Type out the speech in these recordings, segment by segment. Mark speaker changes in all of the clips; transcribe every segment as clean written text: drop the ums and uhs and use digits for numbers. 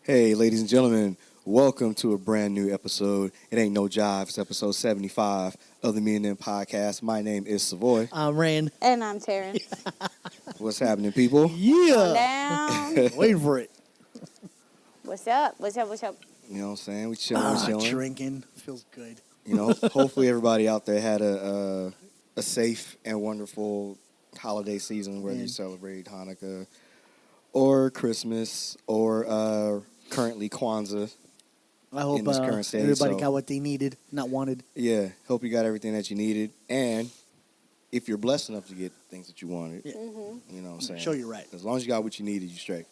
Speaker 1: Hey, ladies and gentlemen, welcome to a brand new episode. It ain't no jive. It's episode 75 of the Me and Them podcast. My name is Savoy.
Speaker 2: I'm Rand.
Speaker 3: And I'm Taryn.
Speaker 1: What's happening, people?
Speaker 3: Going
Speaker 2: Yeah.
Speaker 3: down.
Speaker 2: Waiting for it.
Speaker 3: What's up? What's up? What's up?
Speaker 1: You know what I'm saying? We chilling.
Speaker 2: Drinking. Feels good.
Speaker 1: You know, hopefully everybody out there had a safe and wonderful holiday season, whether you celebrate Hanukkah or Christmas or currently Kwanzaa.
Speaker 2: I hope
Speaker 1: in this current stage,
Speaker 2: everybody
Speaker 1: so-
Speaker 2: got what they needed, not wanted.
Speaker 1: Yeah, hope you got everything that you needed. And if you're blessed enough to get things that you wanted,
Speaker 2: Yeah.
Speaker 1: you know what I'm saying?
Speaker 2: Sure, you're right.
Speaker 1: As long as you got what you needed, you straight.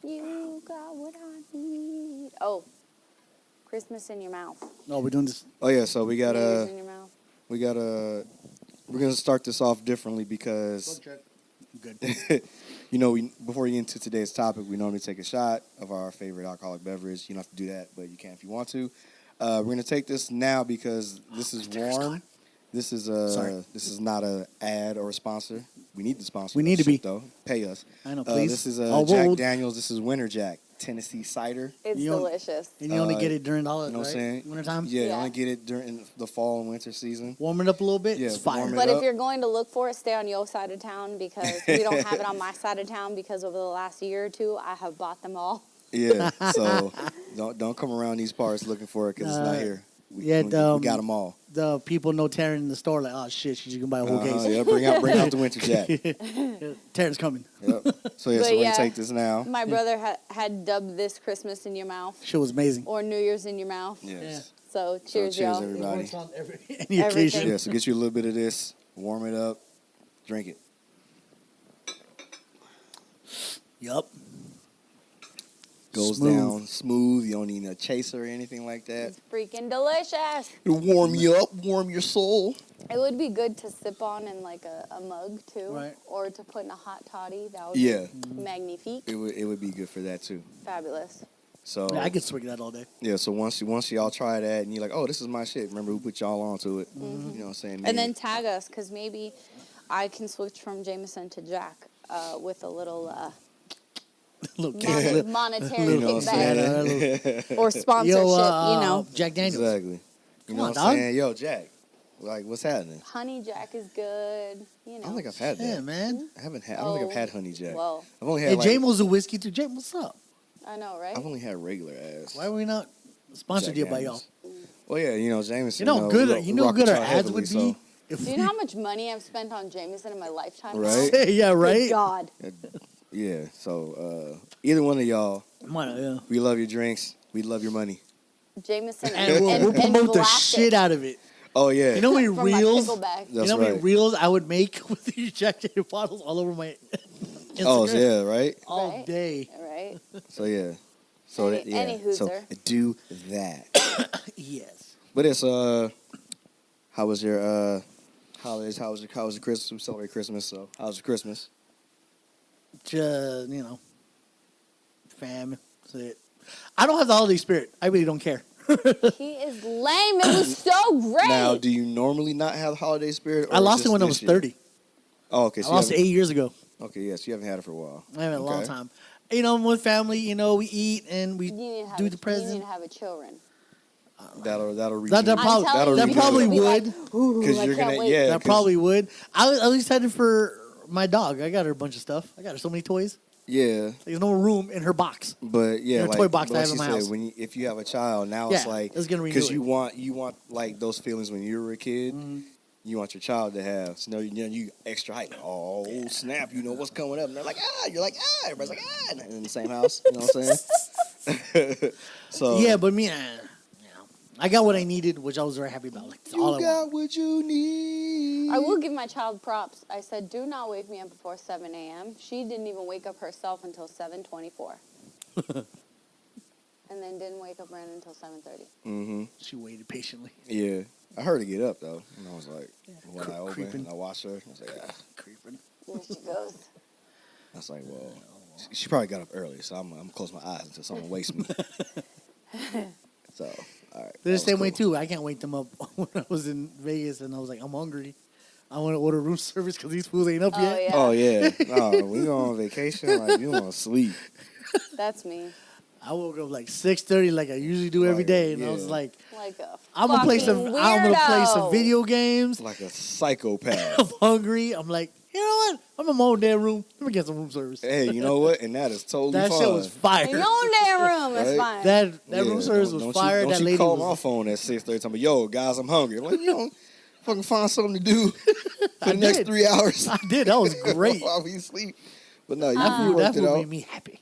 Speaker 3: You got what I need. Oh, Christmas in your mouth.
Speaker 2: No, we're doing this.
Speaker 1: Oh yeah, so we got
Speaker 3: New Year's in your mouth.
Speaker 1: we're gonna start this off differently because
Speaker 2: Good.
Speaker 1: you know before we get into today's topic, we normally take a shot of our favorite alcoholic beverage. You don't have to do that, but you can if you want to. We're gonna take this now because this is warm. This is this is not a ad or a sponsor. We need the sponsor.
Speaker 2: We need to
Speaker 1: Shit,
Speaker 2: be.
Speaker 1: though. Pay us.
Speaker 2: I know, please.
Speaker 1: This is
Speaker 2: Oh,
Speaker 1: Jack
Speaker 2: whoa.
Speaker 1: Daniels. This is Winter Jack, Tennessee cider.
Speaker 3: It's
Speaker 2: You don't-
Speaker 3: delicious.
Speaker 2: And you only
Speaker 1: Uh,
Speaker 2: get it during all
Speaker 1: You know what I'm saying?
Speaker 2: wintertime?
Speaker 1: Yeah, you
Speaker 3: Yeah.
Speaker 1: only get it during the fall and winter season.
Speaker 2: Warm it up a little bit?
Speaker 1: Yeah,
Speaker 2: It's fire.
Speaker 1: warm it
Speaker 3: But
Speaker 1: up.
Speaker 3: if you're going to look for it, stay on your side of town because we don't have it on my side of town because over the last year or two, I have bought them all.
Speaker 1: Yeah, so don't come around these parts looking for it because it's not here. We got them all.
Speaker 2: The people know Taryn in the store like, oh, shit, she's going to buy a whole case.
Speaker 1: Yeah, bring out the Winter Jack.
Speaker 2: Taryn's coming.
Speaker 1: Yep. So
Speaker 3: But
Speaker 1: so we're gonna
Speaker 3: yeah.
Speaker 1: take this now.
Speaker 3: My brother had dubbed this Christmas in your mouth
Speaker 2: Shit was amazing.
Speaker 3: or New Year's in your mouth.
Speaker 1: Yes.
Speaker 3: So cheers,
Speaker 1: cheers,
Speaker 3: y'all.
Speaker 1: everybody.
Speaker 2: It works on any
Speaker 3: Everything.
Speaker 2: occasion.
Speaker 1: Yeah, so get you a little bit of this, warm it up, drink it.
Speaker 2: Yup.
Speaker 1: Goes
Speaker 2: Smooth.
Speaker 1: down smooth. You don't need a chaser or anything like that.
Speaker 3: It's freaking delicious.
Speaker 1: It'll warm you up, warm your soul.
Speaker 3: It would be good to sip on in like a mug too,
Speaker 2: Right.
Speaker 3: or to put in a hot toddy. That would
Speaker 1: Yeah,
Speaker 3: be magnifique,
Speaker 1: it would be good for that too.
Speaker 3: fabulous.
Speaker 1: So
Speaker 2: Yeah, I could swig that all day.
Speaker 1: yeah, so once y'all try that and you're like, oh, this is my shit. Remember who put y'all onto it? You know what I'm saying?
Speaker 3: And then tag us because maybe I can switch from Jameson to Jack with a little
Speaker 2: Little kick.
Speaker 3: monetary
Speaker 1: you know what I'm
Speaker 3: kickback
Speaker 1: saying?
Speaker 3: or sponsorship.
Speaker 2: Yo,
Speaker 3: you know,
Speaker 2: Jack Daniels.
Speaker 1: Exactly. You
Speaker 2: Come
Speaker 1: know
Speaker 2: on,
Speaker 1: what I'm
Speaker 2: dog.
Speaker 1: saying? Yo, Jack, like, what's happening?
Speaker 3: Honey Jack is good. You
Speaker 1: I
Speaker 3: know,
Speaker 1: don't think I've had that.
Speaker 2: Yeah, man.
Speaker 1: I haven't had. I don't think I've
Speaker 3: Oh,
Speaker 1: had honey Jack.
Speaker 3: well,
Speaker 1: I've only
Speaker 2: Hey,
Speaker 1: had like,
Speaker 2: James a whiskey too. James, what's up?
Speaker 3: I know, right?
Speaker 1: I've only had regular ass.
Speaker 2: Why are we not sponsored
Speaker 1: Jack
Speaker 2: yet by y'all?
Speaker 1: Daniels. Well, yeah, you know, Jameson.
Speaker 2: You know how good,
Speaker 1: rock
Speaker 2: good
Speaker 1: the
Speaker 2: our
Speaker 1: chart
Speaker 2: ads
Speaker 1: heavily,
Speaker 2: would be.
Speaker 1: so-
Speaker 2: If
Speaker 3: Do you know how much money I've spent on Jameson in my lifetime? now?
Speaker 1: Right?
Speaker 2: yeah,
Speaker 3: Good
Speaker 2: right.
Speaker 3: God.
Speaker 1: Yeah. So either one of y'all,
Speaker 2: Yeah.
Speaker 1: we love your drinks. We love your money.
Speaker 3: Jameson
Speaker 2: And we'll promote the shit out of it.
Speaker 1: Oh yeah.
Speaker 2: You know how many
Speaker 3: from
Speaker 2: reels?
Speaker 3: my pickleback.
Speaker 1: That's
Speaker 2: You know how many
Speaker 1: right.
Speaker 2: reels I would make with these Jack Daniels bottles all over my Instagram?
Speaker 1: Oh yeah, right.
Speaker 2: All
Speaker 3: Right.
Speaker 2: day.
Speaker 3: Right?
Speaker 1: So yeah. So
Speaker 3: Any-
Speaker 1: that, yeah.
Speaker 3: any
Speaker 1: So
Speaker 3: hooser.
Speaker 1: do that.
Speaker 2: Yes.
Speaker 1: But it's how was your holidays? How was your Christmas? We celebrate Christmas, so how was your Christmas?
Speaker 2: Just, fam. That's it. I don't have the holiday spirit. I really don't care.
Speaker 3: He is lame. It was so great.
Speaker 1: Now, do you normally not have holiday spirit? Or
Speaker 2: I lost
Speaker 1: just
Speaker 2: it when I
Speaker 1: this
Speaker 2: was
Speaker 1: year?
Speaker 2: 30.
Speaker 1: Oh, okay.
Speaker 2: I
Speaker 1: So you
Speaker 2: lost it
Speaker 1: haven't-
Speaker 2: 8 years ago.
Speaker 1: Okay, yes, you haven't had it for a while.
Speaker 2: I haven't a long
Speaker 1: Okay.
Speaker 2: time. I'm with family. We eat and we
Speaker 3: you need to have
Speaker 2: do
Speaker 3: a,
Speaker 2: the
Speaker 3: You
Speaker 2: present.
Speaker 3: need to have a children.
Speaker 1: That'll reach.
Speaker 2: That
Speaker 1: you.
Speaker 2: probably-
Speaker 1: that'll
Speaker 2: that
Speaker 1: reach
Speaker 2: probably
Speaker 1: you.
Speaker 3: Be like,
Speaker 2: would.
Speaker 3: "Ooh,
Speaker 1: 'Cause
Speaker 3: I
Speaker 1: you're
Speaker 3: can't
Speaker 1: gonna-
Speaker 3: wait."
Speaker 1: yeah.
Speaker 2: That probably would. I was excited for my dog. I got her a bunch of stuff. I got her so many toys.
Speaker 1: Yeah,
Speaker 2: There's no room in her box.
Speaker 1: but yeah,
Speaker 2: In a
Speaker 1: like,
Speaker 2: toy box
Speaker 1: but
Speaker 2: I
Speaker 1: like
Speaker 2: have in
Speaker 1: you
Speaker 2: my
Speaker 1: said,
Speaker 2: house.
Speaker 1: when if you have a child, now
Speaker 2: Yeah,
Speaker 1: it's like
Speaker 2: it's gonna renew
Speaker 1: because
Speaker 2: it.
Speaker 1: you want like those feelings when you were a kid.
Speaker 2: Mm-hmm.
Speaker 1: You want your child to have. So you extra hype. Oh snap! You know what's coming up. And they're like You're like Everybody's like in the same house. You know what I'm saying? So
Speaker 2: Yeah, but me, I got what I needed, which I was very happy about. Like, that's all
Speaker 1: you
Speaker 2: I
Speaker 1: got
Speaker 2: want.
Speaker 1: what you need.
Speaker 3: I will give my child props. I said, "Do not wake me up before 7 a.m." She didn't even wake up herself until 7:24, and then didn't wake up Brandon until 7:30.
Speaker 1: Mm-hmm.
Speaker 2: She waited patiently.
Speaker 1: Yeah, I heard her get up though, and I was like, when I opened
Speaker 2: Creeping.
Speaker 1: and I watched her, I was like,
Speaker 2: Creeping.
Speaker 3: There she goes.
Speaker 1: I was like, well, she probably got up early, so I'm gonna close my eyes until someone wakes me. So, all right.
Speaker 2: They're the
Speaker 1: that
Speaker 2: same
Speaker 1: was
Speaker 2: way
Speaker 1: cool.
Speaker 2: too. I can't wake them up when I was in Vegas and I was like, I'm hungry. I want to order room service because these fools ain't up
Speaker 3: Oh,
Speaker 2: yet.
Speaker 3: yeah.
Speaker 1: Oh yeah, no, we go on vacation, like you want to sleep.
Speaker 3: That's me.
Speaker 2: I woke up like 6:30, like I usually do every
Speaker 1: Like,
Speaker 2: day, and I
Speaker 1: yeah.
Speaker 2: was like,
Speaker 3: Like a
Speaker 2: I'm gonna play some.
Speaker 3: fucking
Speaker 2: I'm gonna play some
Speaker 3: weirdo.
Speaker 2: video games.
Speaker 1: Like a psychopath.
Speaker 2: I'm hungry. I'm like, you know what? I'm in my own damn room. Let me get some room service.
Speaker 1: Hey, you know what? And that is totally
Speaker 2: That
Speaker 1: fine.
Speaker 2: shit was fire.
Speaker 3: In your own damn room, it's
Speaker 1: Right?
Speaker 3: fine.
Speaker 2: That
Speaker 1: Yeah,
Speaker 2: room service was
Speaker 1: don't
Speaker 2: fire.
Speaker 1: You,
Speaker 2: That
Speaker 1: don't you
Speaker 2: lady
Speaker 1: call
Speaker 2: was.
Speaker 1: my phone at 6:30 talking about, yo, guys, I'm hungry. I'm like, you don't fucking find something to do for
Speaker 2: I
Speaker 1: the next
Speaker 2: did.
Speaker 1: 3 hours.
Speaker 2: I did. That was great.
Speaker 1: While we sleep. But no, you
Speaker 2: That food,
Speaker 1: worked
Speaker 2: that
Speaker 1: it
Speaker 2: food
Speaker 1: out.
Speaker 2: made me happy.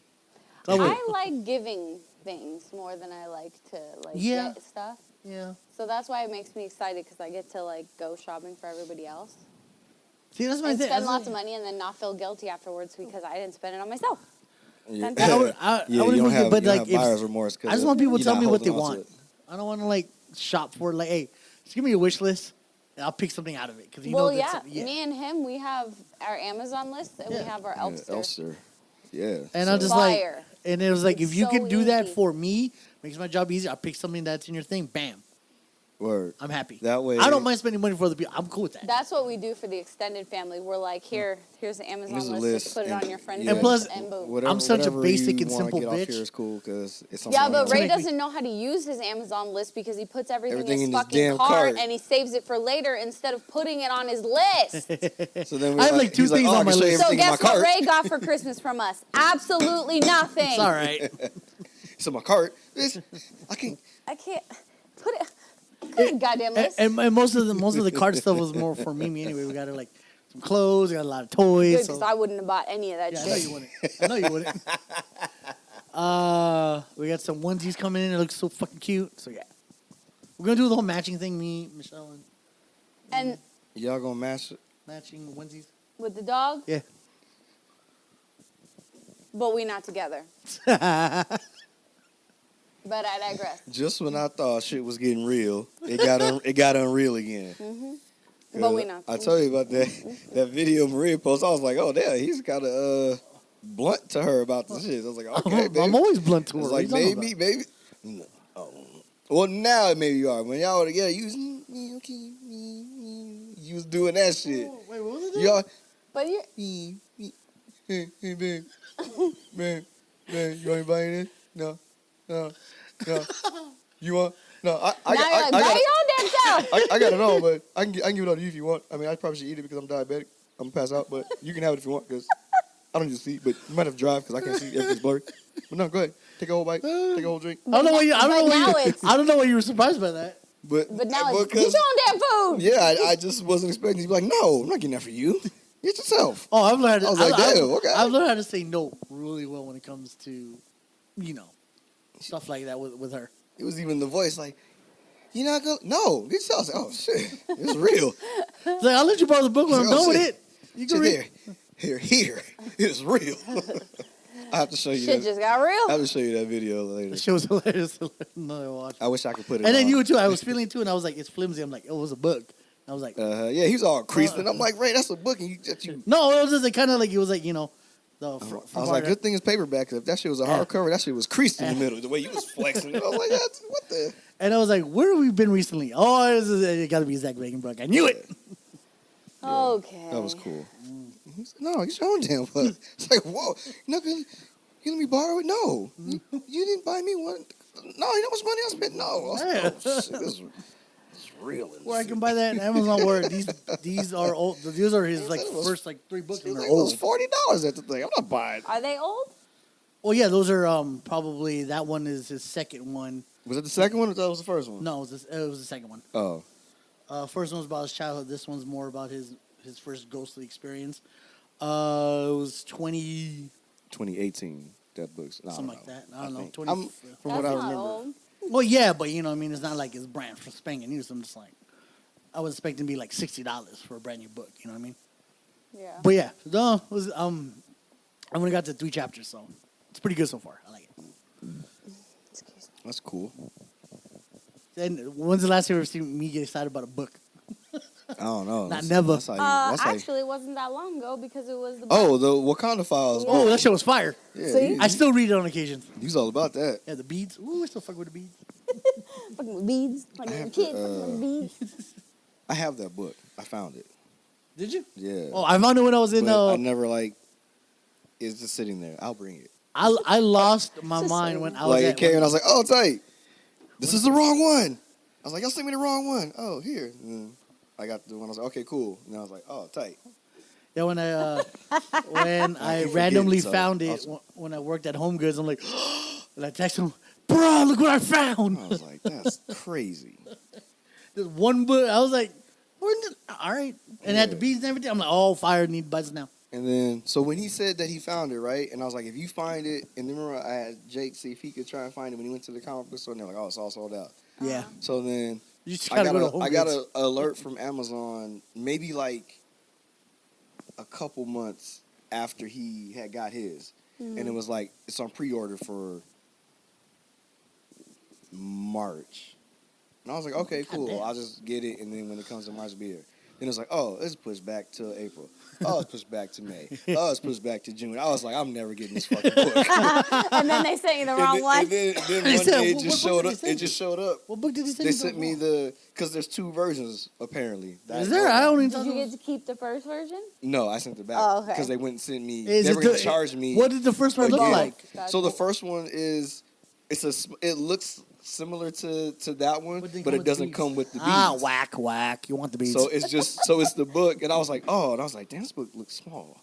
Speaker 2: I went,
Speaker 3: I like giving things more than I like to
Speaker 2: Yeah.
Speaker 3: get stuff.
Speaker 2: yeah.
Speaker 3: So that's why it makes me excited because I get to like go shopping for everybody else
Speaker 2: See, that's my
Speaker 3: and
Speaker 2: thing.
Speaker 3: spend
Speaker 2: That's
Speaker 3: lots
Speaker 2: like-
Speaker 3: of money and then not feel guilty afterwards because I didn't spend it on myself.
Speaker 1: Yeah,
Speaker 3: I
Speaker 2: I
Speaker 3: would-
Speaker 2: I
Speaker 1: you
Speaker 2: would
Speaker 1: don't
Speaker 2: make it,
Speaker 1: have,
Speaker 2: but
Speaker 1: you don't
Speaker 2: like,
Speaker 1: have buyer's
Speaker 2: if,
Speaker 1: remorse. 'Cause
Speaker 2: I just want people to
Speaker 1: you're
Speaker 2: tell
Speaker 1: not
Speaker 2: me what they
Speaker 1: holding on to
Speaker 2: want.
Speaker 1: it.
Speaker 2: I don't want to like shop for like, hey, just give me a wish list, and I'll pick something out of it because you
Speaker 3: Well,
Speaker 2: know that's
Speaker 3: yeah,
Speaker 2: something- yeah.
Speaker 3: me and him, we have our Amazon list and we
Speaker 2: Yeah.
Speaker 3: have our
Speaker 1: Yeah,
Speaker 3: Elster.
Speaker 1: Elster. Yeah.
Speaker 2: And
Speaker 1: so-
Speaker 2: I'm just
Speaker 3: Fire.
Speaker 2: like, and it was like,
Speaker 3: It's
Speaker 2: if you
Speaker 3: so
Speaker 2: can do that
Speaker 3: easy.
Speaker 2: for me, makes my job easier. I'll pick something that's in your thing. Bam,
Speaker 1: Word.
Speaker 2: I'm happy.
Speaker 1: That way-
Speaker 2: I don't mind spending money for other people. I'm cool with that.
Speaker 3: That's what we do for the extended family. We're like, here's the Amazon
Speaker 1: Here's a
Speaker 3: list.
Speaker 1: list,
Speaker 3: Just put it
Speaker 1: and-
Speaker 3: on your friend
Speaker 1: yeah.
Speaker 2: And plus-
Speaker 3: and boom.
Speaker 1: Whatever,
Speaker 2: I'm such a
Speaker 1: whatever
Speaker 2: basic
Speaker 1: you
Speaker 2: and
Speaker 1: wanna
Speaker 2: simple
Speaker 1: get off
Speaker 2: bitch.
Speaker 1: here is cool because it's something
Speaker 3: Yeah,
Speaker 1: I
Speaker 3: but
Speaker 1: know.
Speaker 3: Ray
Speaker 2: make me-
Speaker 3: doesn't know how to use his Amazon list because he puts everything,
Speaker 1: Everything
Speaker 3: in
Speaker 1: in
Speaker 3: his
Speaker 1: his
Speaker 3: fucking
Speaker 1: damn
Speaker 3: cart
Speaker 1: cart.
Speaker 3: and he saves it for later instead of putting it on his list.
Speaker 1: So then
Speaker 2: I have, like, two
Speaker 1: he's
Speaker 2: things
Speaker 1: oh, I
Speaker 2: on my
Speaker 1: can show you
Speaker 2: list.
Speaker 3: So
Speaker 1: everything in my
Speaker 3: guess what
Speaker 1: cart.
Speaker 3: Ray got for Christmas from us? Absolutely nothing.
Speaker 2: It's all right.
Speaker 1: It's in my cart. Bitch, I can't.
Speaker 3: I can't put it. Put it goddamn list.
Speaker 2: and most of the card stuff was more for me anyway. We got like some clothes, we got a lot of toys.
Speaker 3: Good,
Speaker 2: So,
Speaker 3: because I wouldn't have bought any of that
Speaker 2: yeah, I know
Speaker 3: shit.
Speaker 2: you wouldn't. I know you wouldn't. We got some onesies coming in. It looks so fucking cute. So yeah, we're gonna do the whole matching thing. Me, Michelle, and
Speaker 3: And
Speaker 1: Y'all gonna match it?
Speaker 2: matching onesies.
Speaker 3: with the dog,
Speaker 2: Yeah.
Speaker 3: but we not together. But I digress.
Speaker 1: Just when I thought shit was getting real, it got unreal again.
Speaker 3: But we not.
Speaker 1: I told you about that video Maria posted. I was like, oh damn, he's kind of blunt to her about this shit. I was like, okay, baby.
Speaker 2: I'm always blunt to her.
Speaker 1: It's
Speaker 2: What
Speaker 1: like
Speaker 2: are you talking
Speaker 1: maybe, maybe. No. Oh. Well, now maybe you are. When y'all were together, you was you was doing that shit.
Speaker 2: about? Wait, what was it?
Speaker 1: Y'all.
Speaker 3: But you,
Speaker 1: Hey, babe, babe, you want me to buy this? No. You want? No,
Speaker 3: now you're like, buy your own damn self.
Speaker 1: I got it all, but I can give it all to you if you want. I mean, I probably should eat it because I'm diabetic. I'm gonna pass out, but you can have it if you want because I don't just see. But you might have to drive because I can't see. Everything's blurry. But no, go ahead. Take a whole bite. Take a whole drink.
Speaker 2: I don't know why you. I don't know
Speaker 3: But
Speaker 2: why
Speaker 3: now
Speaker 2: you.
Speaker 3: it's-
Speaker 2: I don't know why you were surprised by that.
Speaker 3: But now it's,
Speaker 1: because-
Speaker 3: get your own damn food.
Speaker 1: Yeah, I just wasn't expecting you to be like, no, I'm not getting that for you. Get yourself.
Speaker 2: Oh, I've learned.
Speaker 1: I was like, damn, okay.
Speaker 2: I've learned how to say no really well when it comes to, stuff like that with her.
Speaker 1: It was even the voice like, you not gonna? No, get yourself. I was like, oh shit, it's real.
Speaker 2: It's like, I'll let you borrow the book when I'm
Speaker 1: Oh,
Speaker 2: done with
Speaker 1: shit.
Speaker 2: it. You can
Speaker 1: Shit,
Speaker 2: read.
Speaker 1: here, it's real. I have to show you
Speaker 3: Shit
Speaker 1: that.
Speaker 3: just got
Speaker 1: I
Speaker 3: real.
Speaker 1: have to show you that video
Speaker 2: The
Speaker 1: later.
Speaker 2: show was hilarious. Another watch.
Speaker 1: I wish I could put it.
Speaker 2: And then
Speaker 1: on.
Speaker 2: you too. I was feeling too, and I was like, it's flimsy. I'm like, it was a book. And I was like,
Speaker 1: Yeah, he was all creased, and I'm like, Ray, that's a book, and you.
Speaker 2: no, it was just like, kind of like it was like the.
Speaker 1: I was like, good thing it's paperback. 'Cause if that shit was a hardcover, that shit was creased in the middle. The way you was flexing, I was like, what the?
Speaker 2: And I was like, where have we been recently? Oh, it got to be Zach Baconbrook. I knew it.
Speaker 3: Okay.
Speaker 1: That was cool. He said, no, get your own damn book. It's like, whoa, you let me borrow it? No, you didn't buy me one. No, you know how much money I spent? No, I was like, oh shit, this is real.
Speaker 2: Where I can buy that in Amazon. Where these are old. These are his like
Speaker 1: said it was-
Speaker 2: first like 3 books,
Speaker 1: It
Speaker 2: and they're
Speaker 1: was
Speaker 2: old.
Speaker 1: $40 at the thing. I'm not buying.
Speaker 3: Are they old?
Speaker 2: Well, yeah, those are probably that one is his second one.
Speaker 1: Was it the second one or that was the first one?
Speaker 2: No, it was the second one.
Speaker 1: Oh,
Speaker 2: First one was about his childhood. This one's more about his first ghostly experience. It was
Speaker 1: 2018. That book's
Speaker 2: something like that. I don't know.
Speaker 1: think.
Speaker 2: 20.
Speaker 1: From
Speaker 3: That's
Speaker 1: what I
Speaker 3: not
Speaker 1: remember.
Speaker 3: old.
Speaker 2: Well, yeah, but I mean, it's not like it's brand for spanking new. So I'm just like, I was expecting to be like $60 for a brand new book. You know what I mean?
Speaker 3: Yeah.
Speaker 2: But yeah, no, it was I only got to 3 chapters, so it's pretty good so far. I like it.
Speaker 3: Excuse me.
Speaker 1: That's cool.
Speaker 2: And when's the last time you ever seen me get excited about a book?
Speaker 1: I don't know.
Speaker 2: Not never.
Speaker 1: That's how you, that's how you-
Speaker 3: Actually, it wasn't that long ago because it was the.
Speaker 1: Oh, the Wakanda Files.
Speaker 2: Oh, that shit was fire.
Speaker 1: Yeah,
Speaker 3: See?
Speaker 2: I still read it on occasion.
Speaker 1: he's all about that.
Speaker 2: Yeah, the beads. Ooh, I still fuck with the beads.
Speaker 3: fucking with beads. Like
Speaker 1: I
Speaker 3: a
Speaker 1: have
Speaker 3: kid,
Speaker 1: to,
Speaker 3: fucking with beads.
Speaker 1: I have that book. I found it.
Speaker 2: Did you?
Speaker 1: Yeah.
Speaker 2: Oh, I found it when I was in.
Speaker 1: But I never it's just sitting there. I'll bring it.
Speaker 2: I lost my
Speaker 3: Just
Speaker 2: mind
Speaker 3: saying.
Speaker 2: when I was
Speaker 1: Like, it
Speaker 2: at
Speaker 1: came and I was like, oh, tight. This is the wrong one. I was like, y'all sent me the wrong one. Oh, here. And then I got the one. I was like, okay, cool. And I was like, oh, tight.
Speaker 2: yeah, when I
Speaker 1: keep
Speaker 2: randomly
Speaker 1: forgetting, so
Speaker 2: found it
Speaker 1: awesome.
Speaker 2: when I worked at Home Goods, I'm like, and I text him, bro, look what I found.
Speaker 1: I was like, that's crazy.
Speaker 2: There's one book. I was like, all right, and it had the
Speaker 1: Yeah.
Speaker 2: beads and everything. I'm like, oh, fire, need buds now.
Speaker 1: And then, so when he said that he found it, right? And I was like, if you find it, and then remember I had Jake see if he could try and find it when he went to the comic book store, and they're like, oh, it's all sold out.
Speaker 2: Yeah,
Speaker 1: So then
Speaker 2: you just
Speaker 1: I
Speaker 2: gotta
Speaker 1: got,
Speaker 2: go to
Speaker 1: a,
Speaker 2: Home
Speaker 1: I got
Speaker 2: Goods.
Speaker 1: an alert from Amazon maybe like a couple months after he had got his. And it was like, it's on pre-order for March. And I was like, okay, cool.
Speaker 2: damn.
Speaker 1: I'll just get it, and then when it comes to March, it'll be here. Then it's like, oh, it's pushed back to April. Oh, it's pushed back to May. Oh, it's pushed back to June. I was like, I'm never getting this fucking book.
Speaker 3: And then they sent you the wrong
Speaker 1: and
Speaker 3: one.
Speaker 1: then
Speaker 2: They
Speaker 1: one
Speaker 2: said,
Speaker 1: day it
Speaker 2: "What
Speaker 1: just
Speaker 2: book
Speaker 1: showed
Speaker 2: did
Speaker 1: up.
Speaker 2: they send
Speaker 1: It just showed up.
Speaker 2: What book did he send
Speaker 1: They
Speaker 2: you?
Speaker 1: sent me because there's two versions apparently.
Speaker 2: Is there? I don't even
Speaker 3: Did
Speaker 2: know.
Speaker 3: you get to keep the first version?
Speaker 1: No, I sent it back
Speaker 3: Oh, okay.
Speaker 1: because they wouldn't send me.
Speaker 2: Is
Speaker 1: They
Speaker 2: it
Speaker 1: were gonna
Speaker 2: the-
Speaker 1: charge me.
Speaker 2: What did the first one look
Speaker 1: again.
Speaker 2: like?
Speaker 3: Gotcha.
Speaker 1: So the first one is it looks similar to that one,
Speaker 2: But didn't
Speaker 1: but
Speaker 2: come
Speaker 1: it
Speaker 2: with
Speaker 1: doesn't
Speaker 2: beads.
Speaker 1: come with the beads.
Speaker 2: Ah, whack. You want the beads?
Speaker 1: So it's just it's the book, and I was like, oh, and I was like, damn, this book looks small.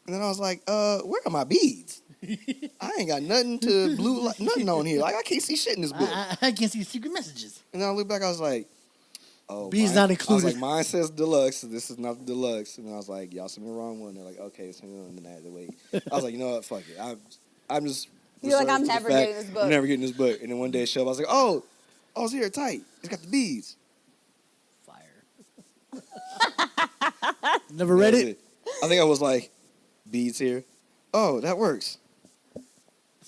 Speaker 1: And then I was like, where are my beads? I ain't got nothing to nothing on here. Like I can't see shit in this book.
Speaker 2: I can't see secret messages.
Speaker 1: And then I look back, I was like, oh,
Speaker 2: Beads
Speaker 1: mine-
Speaker 2: not
Speaker 1: I was
Speaker 2: included.
Speaker 1: like, mine says deluxe. This is not the deluxe. And I was like, y'all sent me the wrong one. They're like, okay, send me one. And then I had to wait. I was like, you know what? Fuck it. I'm just.
Speaker 3: You're like,
Speaker 1: reserved
Speaker 3: I'm
Speaker 1: to the
Speaker 3: never
Speaker 1: fact
Speaker 3: getting this book.
Speaker 1: I'm never getting this book. And then one day it showed up. I was like, oh, it's here, tight. It's got the beads.
Speaker 2: Fire. Never read
Speaker 1: That was
Speaker 2: it.
Speaker 1: I think I was like, beads here. Oh, that works.